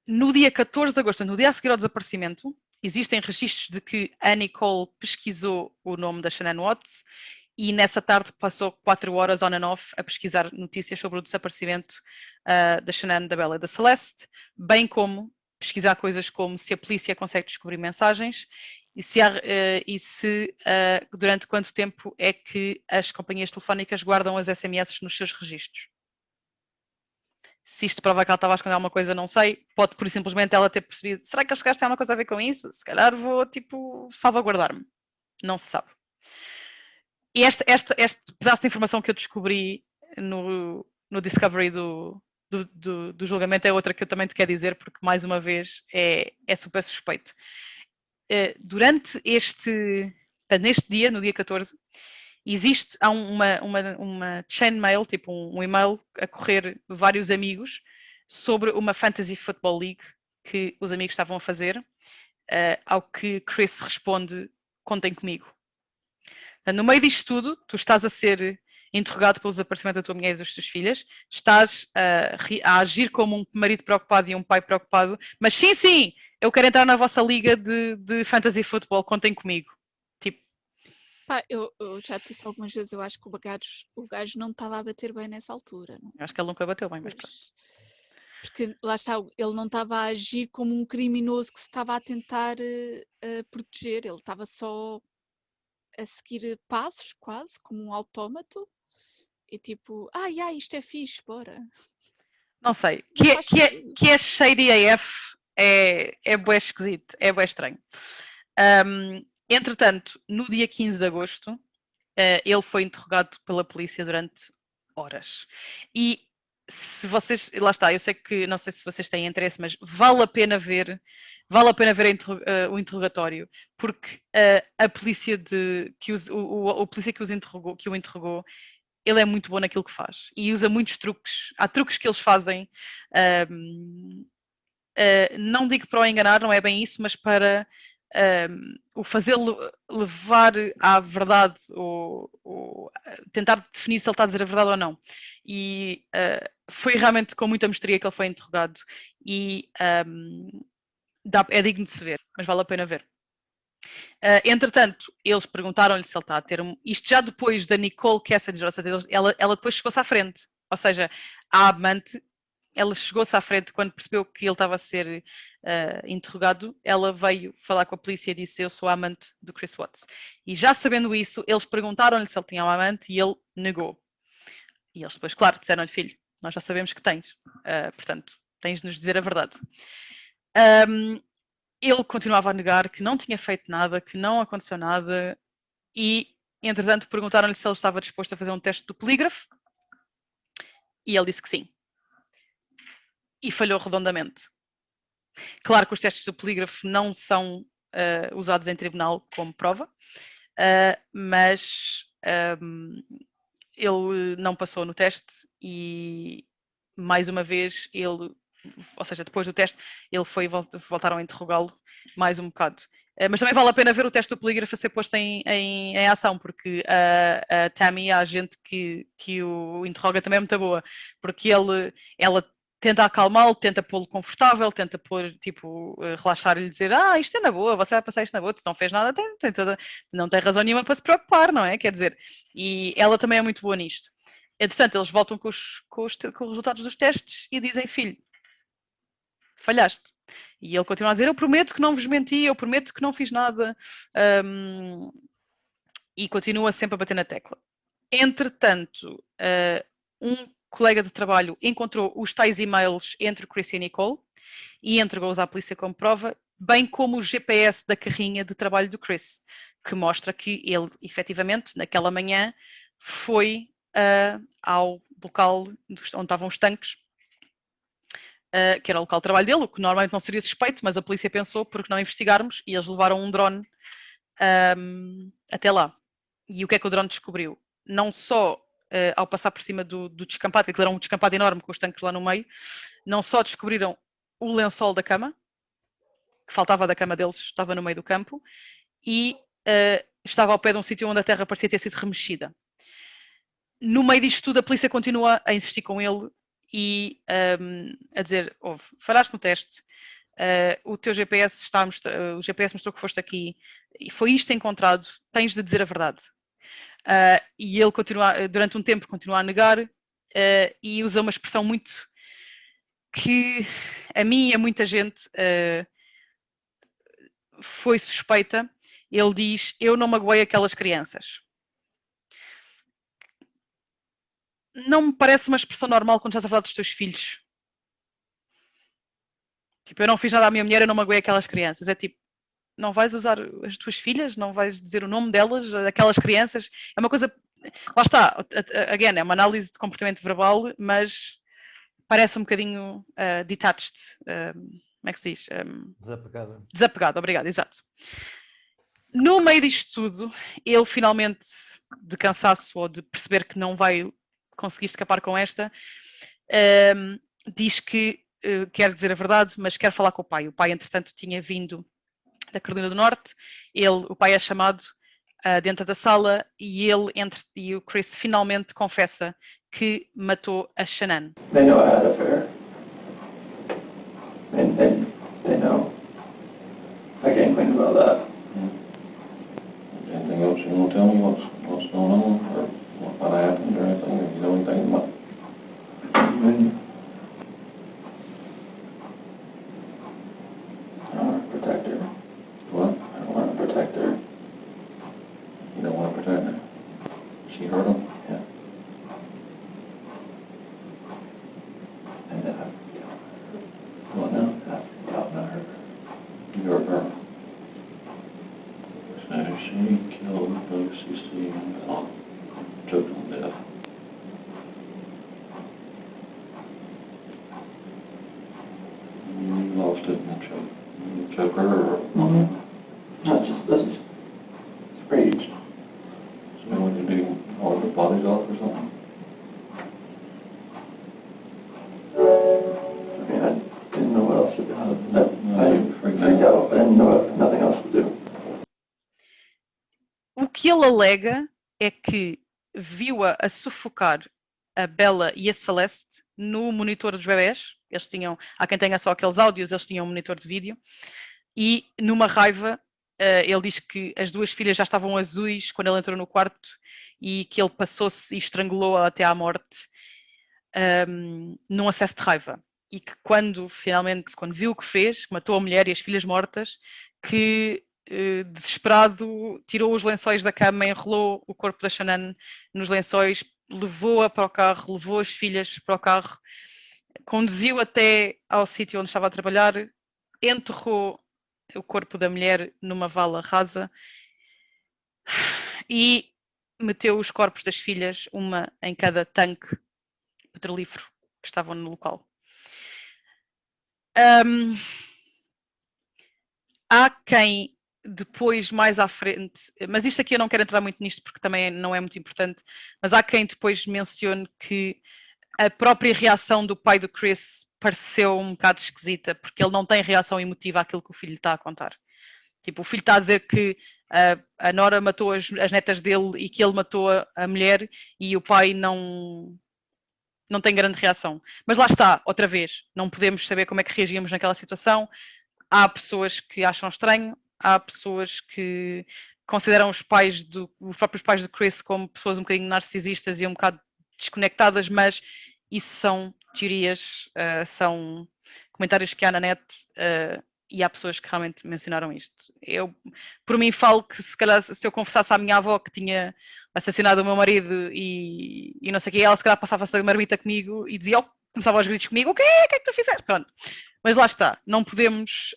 No dia 14 de agosto, no dia a seguir ao desaparecimento, existem registros de que a Nicole pesquisou o nome da Shanann Watts e nessa tarde passou 4 horas on and off a pesquisar notícias sobre o desaparecimento da Shanann, da Bella e da Celeste, bem como pesquisar coisas como se a polícia consegue descobrir mensagens e se durante quanto tempo é que as companhias telefónicas guardam as SMS nos seus registros. Se isto prova que ela estava a esconder alguma coisa, não sei. Pode, por simplesmente, ela ter percebido, será que eles têm alguma coisa a ver com isso? Se calhar vou, tipo, salvaguardar-me. Não se sabe. E este pedaço de informação que eu descobri no Discovery do julgamento é outra que eu também te quero dizer, porque, mais uma vez, é super suspeito. Neste dia, no dia 14, há uma chain mail, tipo um e-mail a correr vários amigos sobre uma Fantasy Football League que os amigos estavam a fazer, ao que Chris responde, contem comigo. No meio disto tudo, tu estás a ser interrogado pelo desaparecimento da tua mulher e das tuas filhas, estás a agir como um marido preocupado e um pai preocupado, mas sim, eu quero entrar na vossa liga de Fantasy Football, contem comigo. Pá, eu já te disse algumas vezes, eu acho que o gajo não estava a bater bem nessa altura. Não? Eu acho que ele nunca bateu bem, mas pronto. Porque lá está, ele não estava a agir como um criminoso que se estava a tentar proteger, ele estava só a seguir passos, quase, como um autómato, e tipo, isto é fixe, bora. Não sei, que é shady AF é bué esquisito, é bué estranho. Entretanto, no dia 15 de agosto, ele foi interrogado pela polícia durante horas. E se vocês, lá está, eu sei que, não sei se vocês têm interesse, mas vale a pena ver o interrogatório, porque a polícia o polícia que o interrogou, ele é muito bom naquilo que faz e usa muitos truques. Há truques que eles fazem, não digo para o enganar, não é bem isso, mas para o fazê-lo levar à verdade ou tentar definir se ele está a dizer a verdade ou não. E foi realmente com muita mestria que ele foi interrogado e é digno de se ver, mas vale a pena ver. Entretanto, eles perguntaram-lhe se ele está a ter isto já depois da Nicole Kessinger, ou seja, ela depois chegou-se à frente, ou seja, a amante, ela chegou-se à frente quando percebeu que ele estava a ser interrogado, ela veio falar com a polícia e disse, eu sou a amante do Chris Watts. E já sabendo isso, eles perguntaram-lhe se ele tinha uma amante e ele negou. E eles depois, claro, disseram-lhe, filho, nós já sabemos que tens, portanto, tens de nos dizer a verdade. Ele continuava a negar que não tinha feito nada, que não aconteceu nada, e, entretanto, perguntaram-lhe se ele estava disposto a fazer um teste do polígrafo, e ele disse que sim. E falhou redondamente. Claro que os testes do polígrafo não são usados em tribunal como prova, mas ele não passou no teste e, mais uma vez, ou seja, depois do teste, voltaram a interrogá-lo mais um bocado. Mas também vale a pena ver o teste do polígrafo a ser posto em ação, porque a Tammy, a agente que o interroga, também é muito boa, porque ela tenta acalmá-lo, tenta pô-lo confortável, tenta relaxar e lhe dizer, isto é na boa, você vai passar isto na boa, tu não fez nada, não tem razão nenhuma para se preocupar, não é? Quer dizer, e ela também é muito boa nisto. Entretanto, eles voltam com os resultados dos testes e dizem, filho, falhaste. E ele continua a dizer, eu prometo que não vos menti, eu prometo que não fiz nada, e continua sempre a bater na tecla. Entretanto, um colega de trabalho encontrou os tais e-mails entre o Chris e a Nicole e entregou-os à polícia como prova, bem como o GPS da carrinha de trabalho do Chris, que mostra que ele, efetivamente, naquela manhã, foi ao local onde estavam os tanques, que era o local de trabalho dele, o que normalmente não seria suspeito, mas a polícia pensou, porque não investigarmos, e eles levaram um drone até lá. E o que é que o drone descobriu? Não só ao passar por cima do descampado, que aquilo era um descampado enorme com os tanques lá no meio, não só descobriram o lençol da cama, que faltava da cama deles, estava no meio do campo, e estava ao pé de um sítio onde a terra parecia ter sido remexida. No meio disto tudo, a polícia continua a insistir com ele e a dizer, falhaste no teste, o teu GPS o GPS mostrou que foste aqui, e foi isto encontrado, tens de dizer a verdade. E ele durante um tempo continua a negar e usa uma expressão muito que a mim e a muita gente foi suspeita. Ele diz, eu não magoei aquelas crianças. Não me parece uma expressão normal quando estás a falar dos teus filhos. Tipo, eu não fiz nada à minha mulher, eu não magoei aquelas crianças. É tipo, não vais usar as tuas filhas, não vais dizer o nome delas, aquelas crianças. É uma coisa, lá está, again, é uma análise de comportamento verbal, mas parece um bocadinho detached, como é que se diz? Desapegada. Desapegado, obrigado, exato. No meio disto tudo, ele finalmente, de cansaço ou de perceber que não vai conseguir escapar com esta, diz que quer dizer a verdade, mas quer falar com o pai. O pai, entretanto, tinha vindo da Carolina do Norte, o pai é chamado dentro da sala e o Chris finalmente confessa que matou a Shanann. They know I had an affair. They know. I can't complain about that. Anything else you want to tell me? What's going on? Or what happened or anything? If you know anything about it? I want to protect her. What? I want to protect her. You don't want to protect her? She hurt him? Yeah. And what now? I've not hurt her. You hurt her. So she killed Lucy Stevens and took him to death. You lost it in the choke. You choke her or? Not just this. It's rage. So what you do? All the bodies off or something? I mean, I didn't know what else to do. I freaked out. I didn't know nothing else to do. O que ele alega é que viu-a a sufocar a Bella e a Celeste no monitor dos bebés. Eles tinham, há quem tenha só aqueles áudios, eles tinham um monitor de vídeo. E numa raiva, ele diz que as duas filhas já estavam azuis quando ele entrou no quarto e que ele passou-se e estrangulou-a até à morte num acesso de raiva. E que quando viu o que fez, que matou a mulher e as filhas mortas, que desesperado tirou os lençóis da cama, enrolou o corpo da Shanann nos lençóis, levou-a para o carro, levou as filhas para o carro, conduziu até ao sítio onde estava a trabalhar, enterrou o corpo da mulher numa vala rasa e meteu os corpos das filhas, uma em cada tanque petrolífero que estavam no local. Há quem depois, mais à frente, mas isto aqui eu não quero entrar muito nisto porque também não é muito importante, mas há quem depois mencione que a própria reação do pai do Chris pareceu um bocado esquisita, porque ele não tem reação emotiva àquilo que o filho está a contar. Tipo, o filho está a dizer que a Nora matou as netas dele e que ele matou a mulher, e o pai não tem grande reação. Mas lá está, outra vez, não podemos saber como é que reagíamos naquela situação. Há pessoas que acham estranho, há pessoas que consideram os próprios pais do Chris como pessoas um bocadinho narcisistas e um bocado desconectadas, mas isso são teorias, são comentários que há na net, e há pessoas que realmente mencionaram isto. Eu, por mim, falo que se calhar se eu confessasse à minha avó que tinha assassinado o meu marido e não sei o que, ela se calhar passava-se da marmita comigo e dizia, começava aos gritos comigo, o que é que tu fizeste? Pronto. Mas lá está, não podemos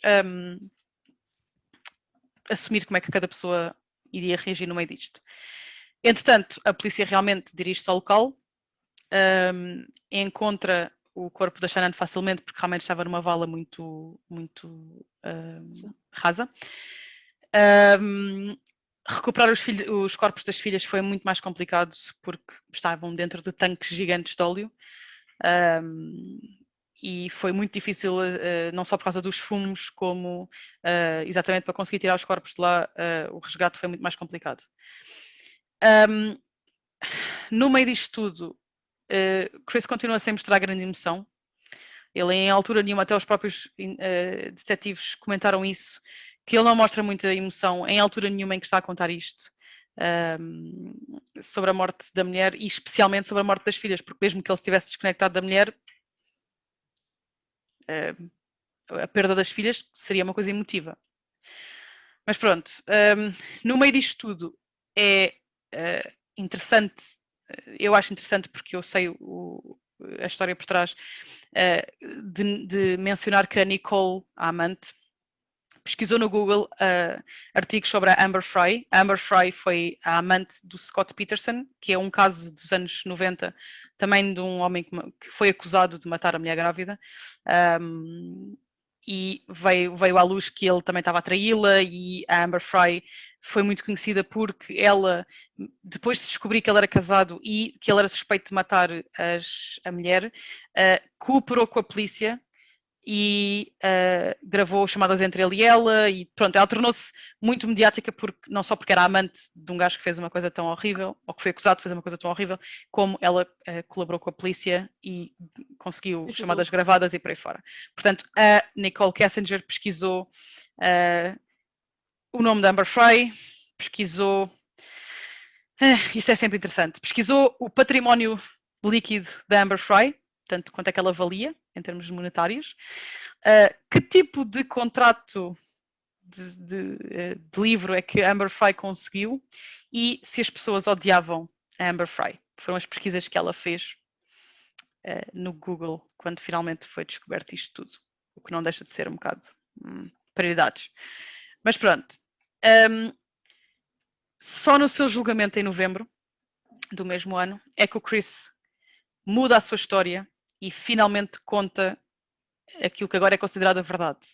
assumir como é que cada pessoa iria reagir no meio disto. Entretanto, a polícia realmente dirige-se ao local, encontra o corpo da Shannon facilmente, porque realmente estava numa vala muito rasa. Recuperar os corpos das filhas foi muito mais complicado, porque estavam dentro de tanques gigantes de óleo. E foi muito difícil, não só por causa dos fumos, como exatamente para conseguir tirar os corpos de lá, o resgate foi muito mais complicado. No meio disto tudo, Chris continua sem mostrar grande emoção. Ele, em altura nenhuma, até os próprios detetives comentaram isso, que ele não mostra muita emoção em altura nenhuma em que está a contar isto, sobre a morte da mulher e especialmente sobre a morte das filhas, porque mesmo que ele estivesse desconectado da mulher, a perda das filhas seria uma coisa emotiva. Mas pronto, no meio disto tudo é interessante, eu acho interessante porque eu sei a história por trás, de mencionar que a Nicole, a amante, pesquisou no Google artigos sobre a Amber Frey. A Amber Frey foi a amante do Scott Peterson, que é um caso dos anos 90, também de um homem que foi acusado de matar a mulher grávida, e veio à luz que ele também estava a traí-la, e a Amber Frey foi muito conhecida porque ela, depois de descobrir que ele era casado e que ele era suspeito de matar a mulher, cooperou com a polícia e gravou chamadas entre ele e ela, e pronto, ela tornou-se muito mediática, não só porque era amante de um gajo que fez uma coisa tão horrível, ou que foi acusado de fazer uma coisa tão horrível, como ela colaborou com a polícia e conseguiu chamadas gravadas e por aí fora. Portanto, a Nicole Kessinger pesquisou o nome da Amber Frey, pesquisou, isto é sempre interessante, pesquisou o património líquido da Amber Frey, portanto, quanto é que ela valia em termos monetários, que tipo de contrato de livro é que a Amber Frey conseguiu e se as pessoas odiavam a Amber Frey. Foram as pesquisas que ela fez no Google quando finalmente foi descoberto isto tudo, o que não deixa de ser um bocado prioridades. Mas pronto, só no seu julgamento em novembro do mesmo ano é que o Chris muda a sua história e finalmente conta aquilo que agora é considerado a verdade.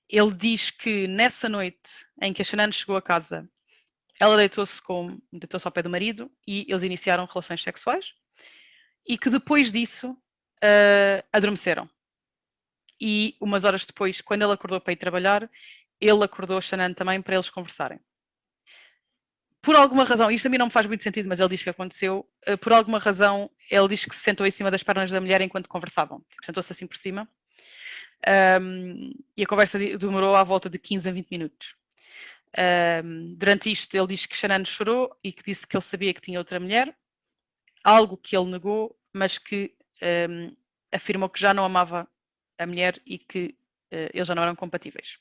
Ele diz que nessa noite em que a Shannon chegou a casa, ela deitou-se ao pé do marido e eles iniciaram relações sexuais, e que depois disso adormeceram. E umas horas depois, quando ele acordou para ir trabalhar, ele acordou a Shannon também para eles conversarem. Por alguma razão, isto a mim não me faz muito sentido, mas ele diz que aconteceu, por alguma razão ele diz que se sentou em cima das pernas da mulher enquanto conversavam, tipo, sentou-se assim por cima, e a conversa demorou à volta de 15 a 20 minutos. Durante isto ele diz que Shannon chorou e que disse que ele sabia que tinha outra mulher, algo que ele negou, mas que afirmou que já não amava a mulher e que eles já não eram compatíveis.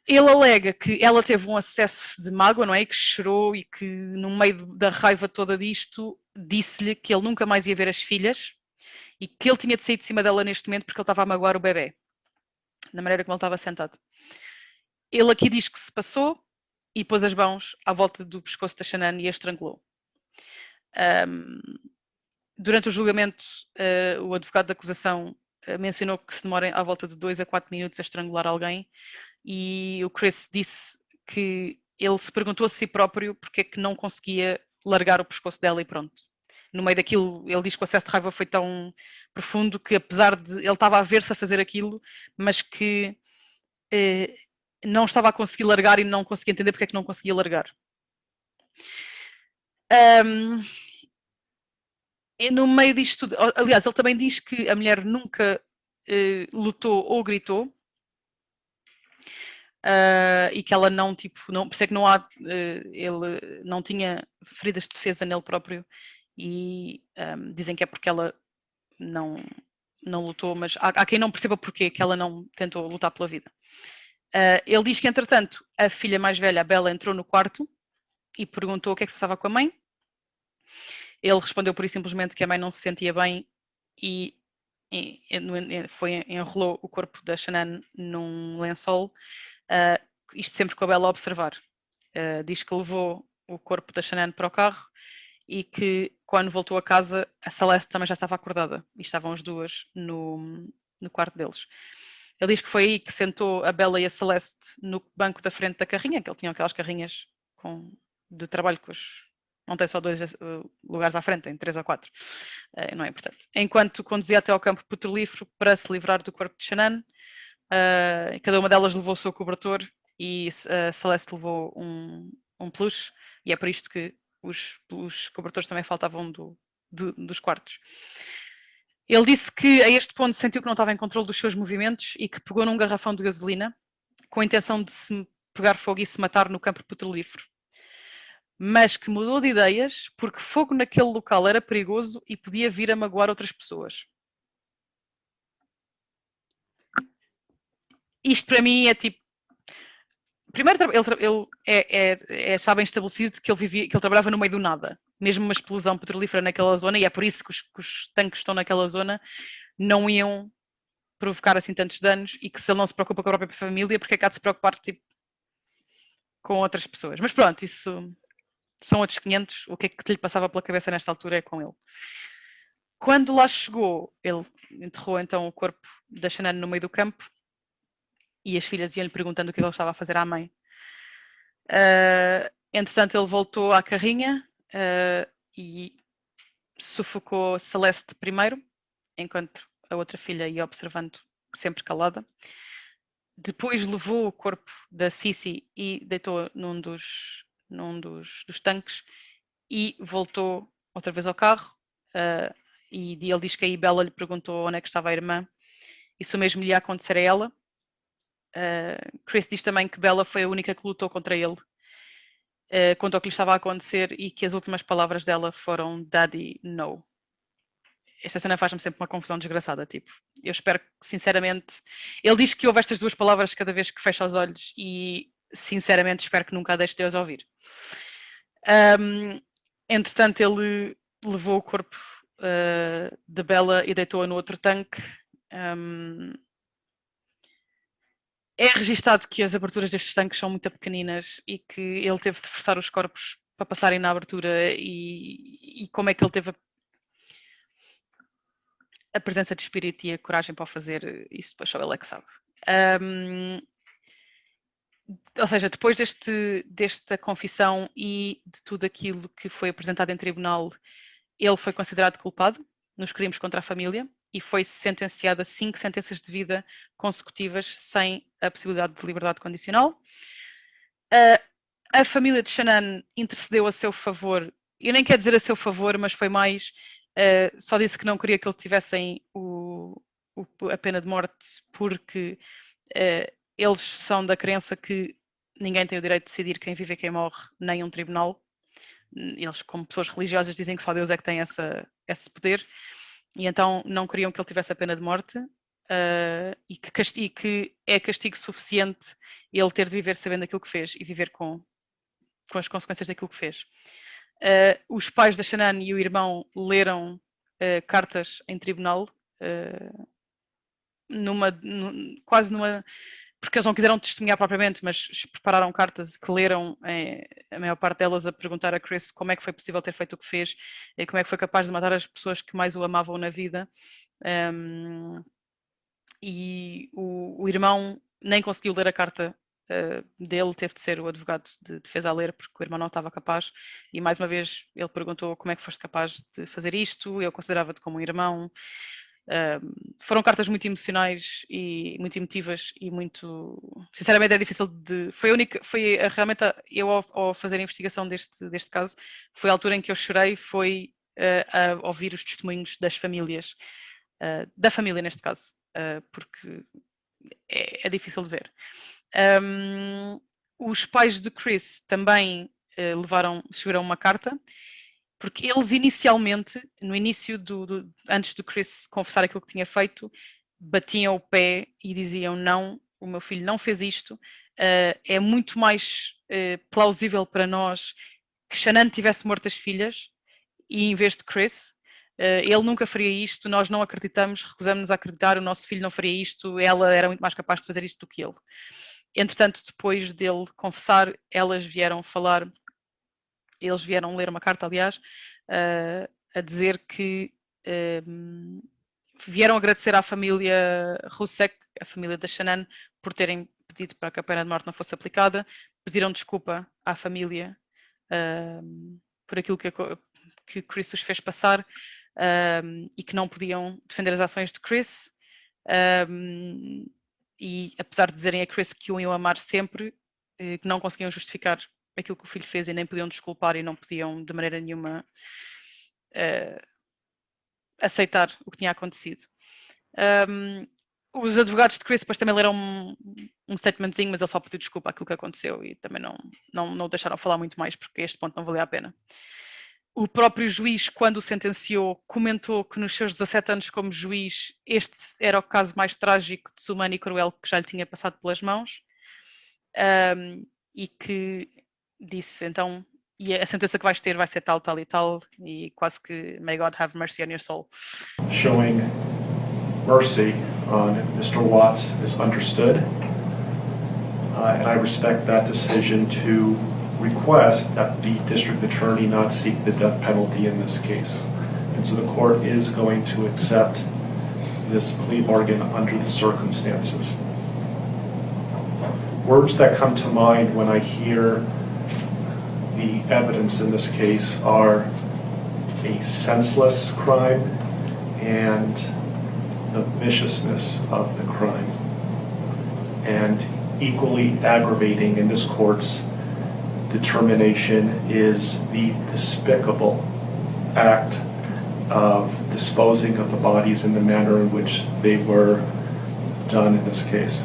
Ele alega que ela teve um acesso de mágoa, não é? Que chorou e que, no meio da raiva toda disto, disse-lhe que ele nunca mais ia ver as filhas e que ele tinha de sair de cima dela neste momento porque ele estava a magoar o bebê, na maneira como ele estava sentado. Ele aqui diz que se passou e pôs as mãos à volta do pescoço da Shanann e a estrangulou. Durante o julgamento, o advogado da acusação mencionou que se demora à volta de 2 a 4 minutos a estrangular alguém, e o Chris disse que ele se perguntou a si próprio porque é que não conseguia largar o pescoço dela e pronto. No meio daquilo, ele diz que o acesso de raiva foi tão profundo que, apesar de ele estava a ver-se a fazer aquilo, mas que não estava a conseguir largar e não conseguia entender porque é que não conseguia largar. E no meio disto tudo, aliás, ele também diz que a mulher nunca lutou ou gritou, e que ela não, tipo, não, por isso é que não há, ele não tinha feridas de defesa nele próprio, e dizem que é porque ela não lutou, mas há quem não perceba porquê que ela não tentou lutar pela vida. Ele diz que, entretanto, a filha mais velha, a Bella, entrou no quarto e perguntou o que é que se passava com a mãe. Ele respondeu por isso simplesmente que a mãe não se sentia bem e enrolou o corpo da Shanann num lençol, isto sempre com a Bella a observar. Diz que levou o corpo da Shanann para o carro e que, quando voltou a casa, a Celeste também já estava acordada e estavam as duas no quarto deles. Ele diz que foi aí que sentou a Bella e a Celeste no banco da frente da carrinha, que ele tinha aquelas carrinhas de trabalho com não tem só 2 lugares à frente, tem 3 ou 4, não é importante. Enquanto conduzia até ao campo petrolífero para se livrar do corpo de Shanann, cada uma delas levou o seu cobertor e a Celeste levou um peluche, e é por isto que os cobertores também faltavam dos quartos. Ele disse que a este ponto sentiu que não estava em controle dos seus movimentos e que pegou num garrafão de gasolina com a intenção de se pegar fogo e se matar no campo petrolífero, mas que mudou de ideias porque fogo naquele local era perigoso e podia vir a magoar outras pessoas. Isto para mim é tipo... Primeiro, ele está bem estabelecido que ele trabalhava no meio do nada. Mesmo uma explosão petrolífera naquela zona, e é por isso que os tanques que estão naquela zona não iam provocar assim tantos danos, e que se ele não se preocupa com a própria família, porque é que há de se preocupar tipo, com outras pessoas. Mas pronto, isso são outros 500, o que é que lhe passava pela cabeça nesta altura é com ele. Quando lá chegou, ele enterrou então o corpo da Shanann no meio do campo, e as filhas iam-lhe perguntando o que ele estava a fazer à mãe. Entretanto, ele voltou à carrinha e sufocou Celeste primeiro, enquanto a outra filha ia observando, sempre calada. Depois levou o corpo da Sissy e deitou num dos tanques e voltou outra vez ao carro. E ele diz que aí Bella lhe perguntou onde é que estava a irmã, e se o mesmo lhe ia acontecer a ela. Chris diz também que Bella foi a única que lutou contra ele, contou o que lhe estava a acontecer e que as últimas palavras dela foram "Daddy, no". Esta cena faz-me sempre uma confusão desgraçada, tipo, eu espero que, sinceramente, ele diz que ouve estas 2 palavras cada vez que fecha os olhos e, sinceramente, espero que nunca a deixe de as ouvir. Entretanto, ele levou o corpo de Bella e deitou-a no outro tanque. É registado que as aberturas destes tanques são muito pequeninas e que ele teve de forçar os corpos para passarem na abertura, e como é que ele teve a presença de espírito e a coragem para o fazer, isso depois só ele é que sabe. Ou seja, depois desta confissão e de tudo aquilo que foi apresentado em tribunal, ele foi considerado culpado nos crimes contra a família e foi sentenciado a 5 sentenças de vida consecutivas sem a possibilidade de liberdade condicional. A família de Shanann intercedeu a seu favor, eu nem quero dizer a seu favor, mas foi mais, só disse que não queria que eles tivessem a pena de morte porque eles são da crença que ninguém tem o direito de decidir quem vive e quem morre, nem um tribunal. Eles, como pessoas religiosas, dizem que só Deus é que tem esse poder, e então não queriam que ele tivesse a pena de morte. e que é castigo suficiente ele ter de viver sabendo aquilo que fez e viver com as consequências daquilo que fez. Os pais da Shanann e o irmão leram cartas em tribunal, quase numa... porque eles não quiseram testemunhar propriamente, mas prepararam cartas que leram, a maior parte delas, a perguntar a Chris como é que foi possível ter feito o que fez, e como é que foi capaz de matar as pessoas que mais o amavam na vida. E o irmão nem conseguiu ler a carta dele, teve de ser o advogado de defesa a ler, porque o irmão não estava capaz, e mais uma vez ele perguntou como é que foste capaz de fazer isto, eu considerava-te como um irmão. Foram cartas muito emocionais e muito emotivas e muito, sinceramente é difícil de, realmente eu ao fazer a investigação deste caso, foi a altura em que eu chorei, foi a ouvir os testemunhos das famílias, da família neste caso, porque é difícil de ver. Os pais de Chris também escreveram uma carta, porque eles inicialmente, no início, antes do Chris confessar aquilo que tinha feito, batiam o pé e diziam: não, o meu filho não fez isto, é muito mais plausível para nós que Shanann tivesse morto as filhas e em vez de Chris. Ele nunca faria isto, nós não acreditamos, recusamos-nos a acreditar, o nosso filho não faria isto, ela era muito mais capaz de fazer isto do que ele. Entretanto, depois dele confessar, eles vieram ler uma carta, aliás, a dizer que vieram agradecer à família Rusek, a família da Shanann, por terem pedido para que a pena de morte não fosse aplicada, pediram desculpa à família por aquilo que Chris os fez passar, e que não podiam defender as ações de Chris, e apesar de dizerem a Chris que o iam amar sempre, que não conseguiam justificar aquilo que o filho fez e nem podiam desculpar e não podiam de maneira nenhuma aceitar o que tinha acontecido. Os advogados de Chris depois também leram um statementzinho, mas ele só pediu desculpa àquilo que aconteceu e também não o deixaram falar muito mais, porque a este ponto não valia a pena. O próprio juiz, quando o sentenciou, comentou que nos seus 17 anos como juiz, este era o caso mais trágico, desumano e cruel que já lhe tinha passado pelas mãos, e que disse, então, e a sentença que vais ter vai ser tal, tal e tal, e quase que may God have mercy on your soul. Showing mercy on Mr. Watts is understood, and I respect that decision to request that the district attorney not seek the death penalty in this case. And so the court is going to accept this plea bargain under the circumstances. Words that come to mind when I hear the evidence in this case are a senseless crime and the viciousness of the crime. And equally aggravating in this court's determination is the despicable act of disposing of the bodies in the manner in which they were done in this case.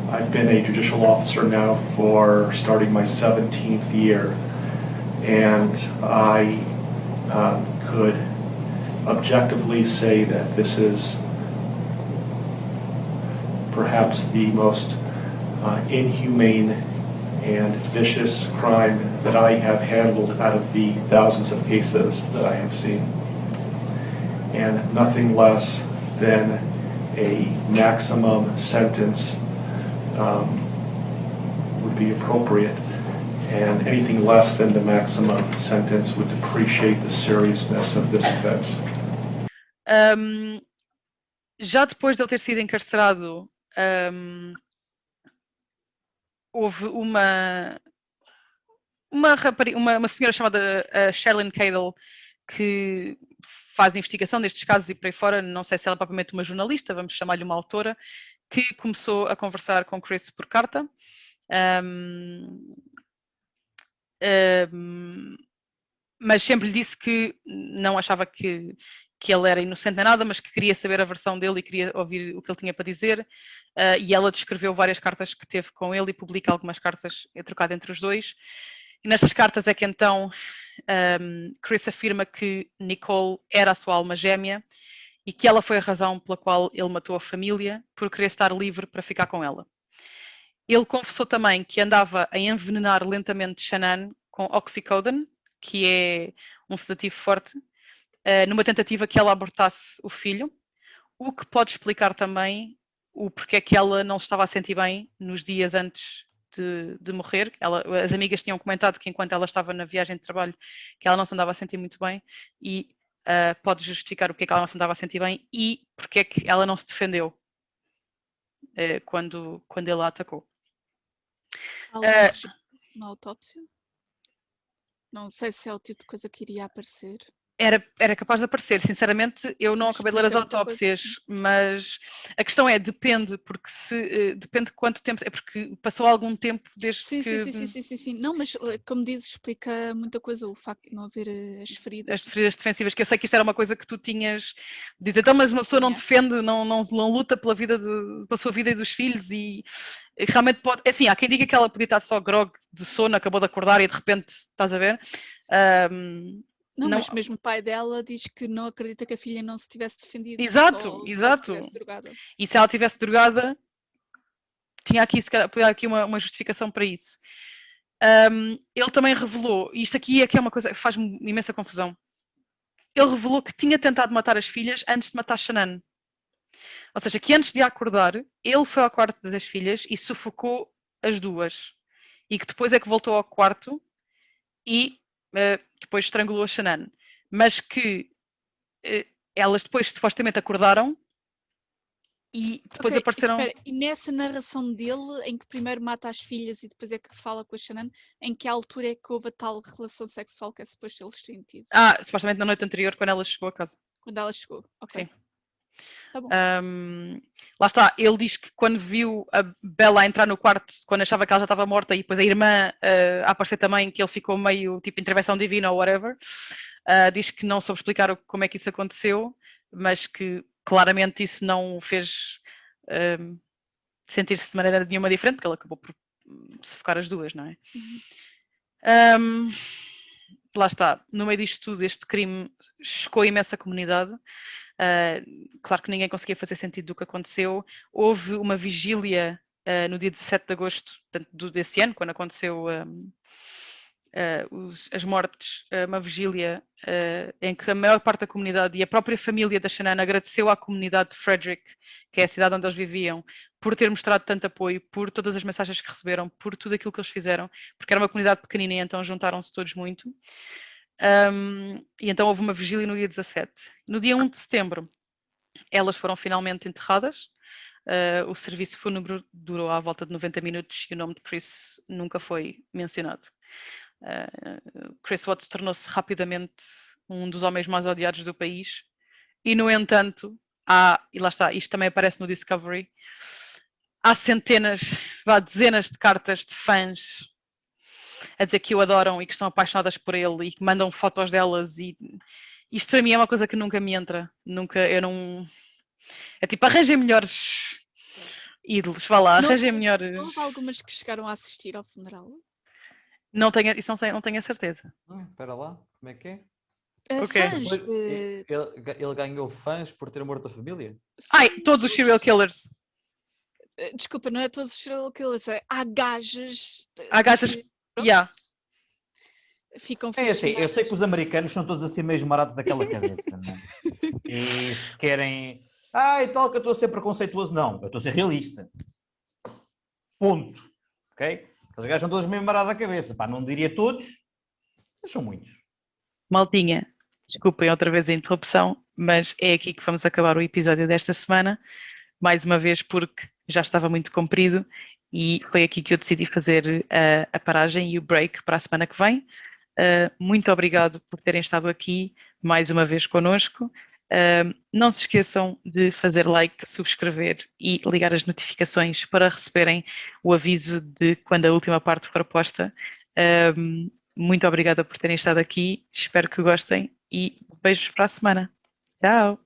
I've been a judicial officer now for starting my 17th year, and I could objectively say that this is perhaps the most inhumane and vicious crime that I have handled out of the thousands of cases that I have seen. And nothing less than a maximum sentence would be appropriate, and anything less than the maximum sentence would depreciate the seriousness of this offense. Já depois de ele ter sido encarcerado, houve uma senhora chamada Sherlyn Cadle que faz investigação destes casos e por aí fora, não sei se ela é propriamente uma jornalista, vamos chamar-lhe uma autora, que começou a conversar com Chris por carta, mas sempre lhe disse que não achava que ele era inocente nem nada, mas que queria saber a versão dele e queria ouvir o que ele tinha para dizer, e ela descreveu várias cartas que teve com ele e publica algumas cartas trocadas entre os dois. E nestas cartas é que então Chris afirma que Nicole era a sua alma gêmea e que ela foi a razão pela qual ele matou a família, por querer estar livre para ficar com ela. Ele confessou também que andava a envenenar lentamente Shanann com oxycodone, que é um sedativo forte, numa tentativa que ela abortasse o filho, o que pode explicar também o porquê é que ela não se estava a sentir bem nos dias antes de morrer. As amigas tinham comentado que enquanto ela estava na viagem de trabalho que ela não se andava a sentir muito bem e pode justificar o que é que ela não se andava a sentir bem e porque é que ela não se defendeu quando ele a atacou. Na autópsia? Não sei se é o tipo de coisa que iria aparecer. Era capaz de aparecer, sinceramente eu não acabei de ler as autópsias, mas a questão é, depende, porque depende de quanto tempo, é porque passou algum tempo desde sim, que... Sim. Não, mas como dizes, explica muita coisa, o facto de não haver as feridas. As feridas defensivas, que eu sei que isto era uma coisa que tu tinhas dito, então, mas uma pessoa não defende, não luta pela sua vida e dos filhos e realmente pode, assim, há quem diga que ela podia estar só grog de sono, acabou de acordar e de repente, estás a ver? Não, mas mesmo o pai dela diz que não acredita que a filha não se tivesse defendido. Exato. E se ela tivesse drogada, tinha aqui, se calhar, uma justificação para isso. Ele também revelou, e isto aqui é que é uma coisa que faz-me imensa confusão, ele revelou que tinha tentado matar as filhas antes de matar Shanann. Ou seja, que antes de acordar, ele foi ao quarto das filhas e sufocou as duas. E que depois é que voltou ao quarto e depois estrangulou a Shanann, mas que elas depois supostamente acordaram e depois apareceram... Espera, e nessa narração dele, em que primeiro mata as filhas e depois é que fala com a Shanann, em que altura é que houve a tal relação sexual que é suposto eles terem tido? Supostamente na noite anterior, quando ela chegou a casa. Quando ela chegou, ok. Sim. Tá bom. Lá está, ele diz que quando viu a Bella entrar no quarto, quando achava que ela já estava morta e depois a irmã a aparecer também, que ele ficou meio tipo intervenção divina ou whatever, diz que não soube explicar como é que isso aconteceu, mas que claramente isso não o fez sentir-se de maneira nenhuma diferente, porque ele acabou por sufocar as duas, não é? Lá está, no meio disto tudo, este crime chocou a imensa comunidade. Claro que ninguém conseguia fazer sentido do que aconteceu. Houve uma vigília no dia 17 de agosto desse ano, quando aconteceu as mortes, uma vigília em que a maior parte da comunidade e a própria família da Shanann agradeceu à comunidade de Frederick, que é a cidade onde eles viviam, por ter mostrado tanto apoio, por todas as mensagens que receberam, por tudo aquilo que eles fizeram, porque era uma comunidade pequenina e então juntaram-se todos muito. E então houve uma vigília no dia 17. No dia 1 de setembro, elas foram finalmente enterradas. O serviço fúnebre durou à volta de 90 minutos e o nome de Chris nunca foi mencionado. Chris Watts tornou-se rapidamente um dos homens mais odiados do país e, no entanto, e lá está, isto também aparece no Discovery, há dezenas de cartas de fãs a dizer que o adoram e que estão apaixonadas por ele e que mandam fotos delas, e isto para mim é uma coisa que nunca me entra, eu não... É tipo, arranjem melhores ídolos, vá lá, arranjem melhores... Houve algumas que chegaram a assistir ao funeral? Não tenho a certeza. Espera lá, como é que é? Fãs Ele ganhou fãs por ter morto a família? Todos os serial killers. Desculpa, não é todos os serial killers, há gajas... Yeah. Ficam assim, eu sei que os americanos são todos assim meio esmarados daquela cabeça, não é? E se querem... e tal, que eu estou a ser preconceituoso. Não, eu estou a ser realista. Ponto. Ok? Os gajos são todos meio esmarados da cabeça. Não diria todos, mas são muitos. Maltinha, desculpem outra vez a interrupção, mas é aqui que vamos acabar o episódio desta semana. Mais uma vez porque já estava muito comprido. E foi aqui que eu decidi fazer a paragem e o break para a semana que vem. Muito obrigado por terem estado aqui mais uma vez connosco. Não se esqueçam de fazer like, subscrever e ligar as notificações para receberem o aviso de quando a última parte for posta. Muito obrigada por terem estado aqui. Espero que gostem e beijos para a semana. Tchau!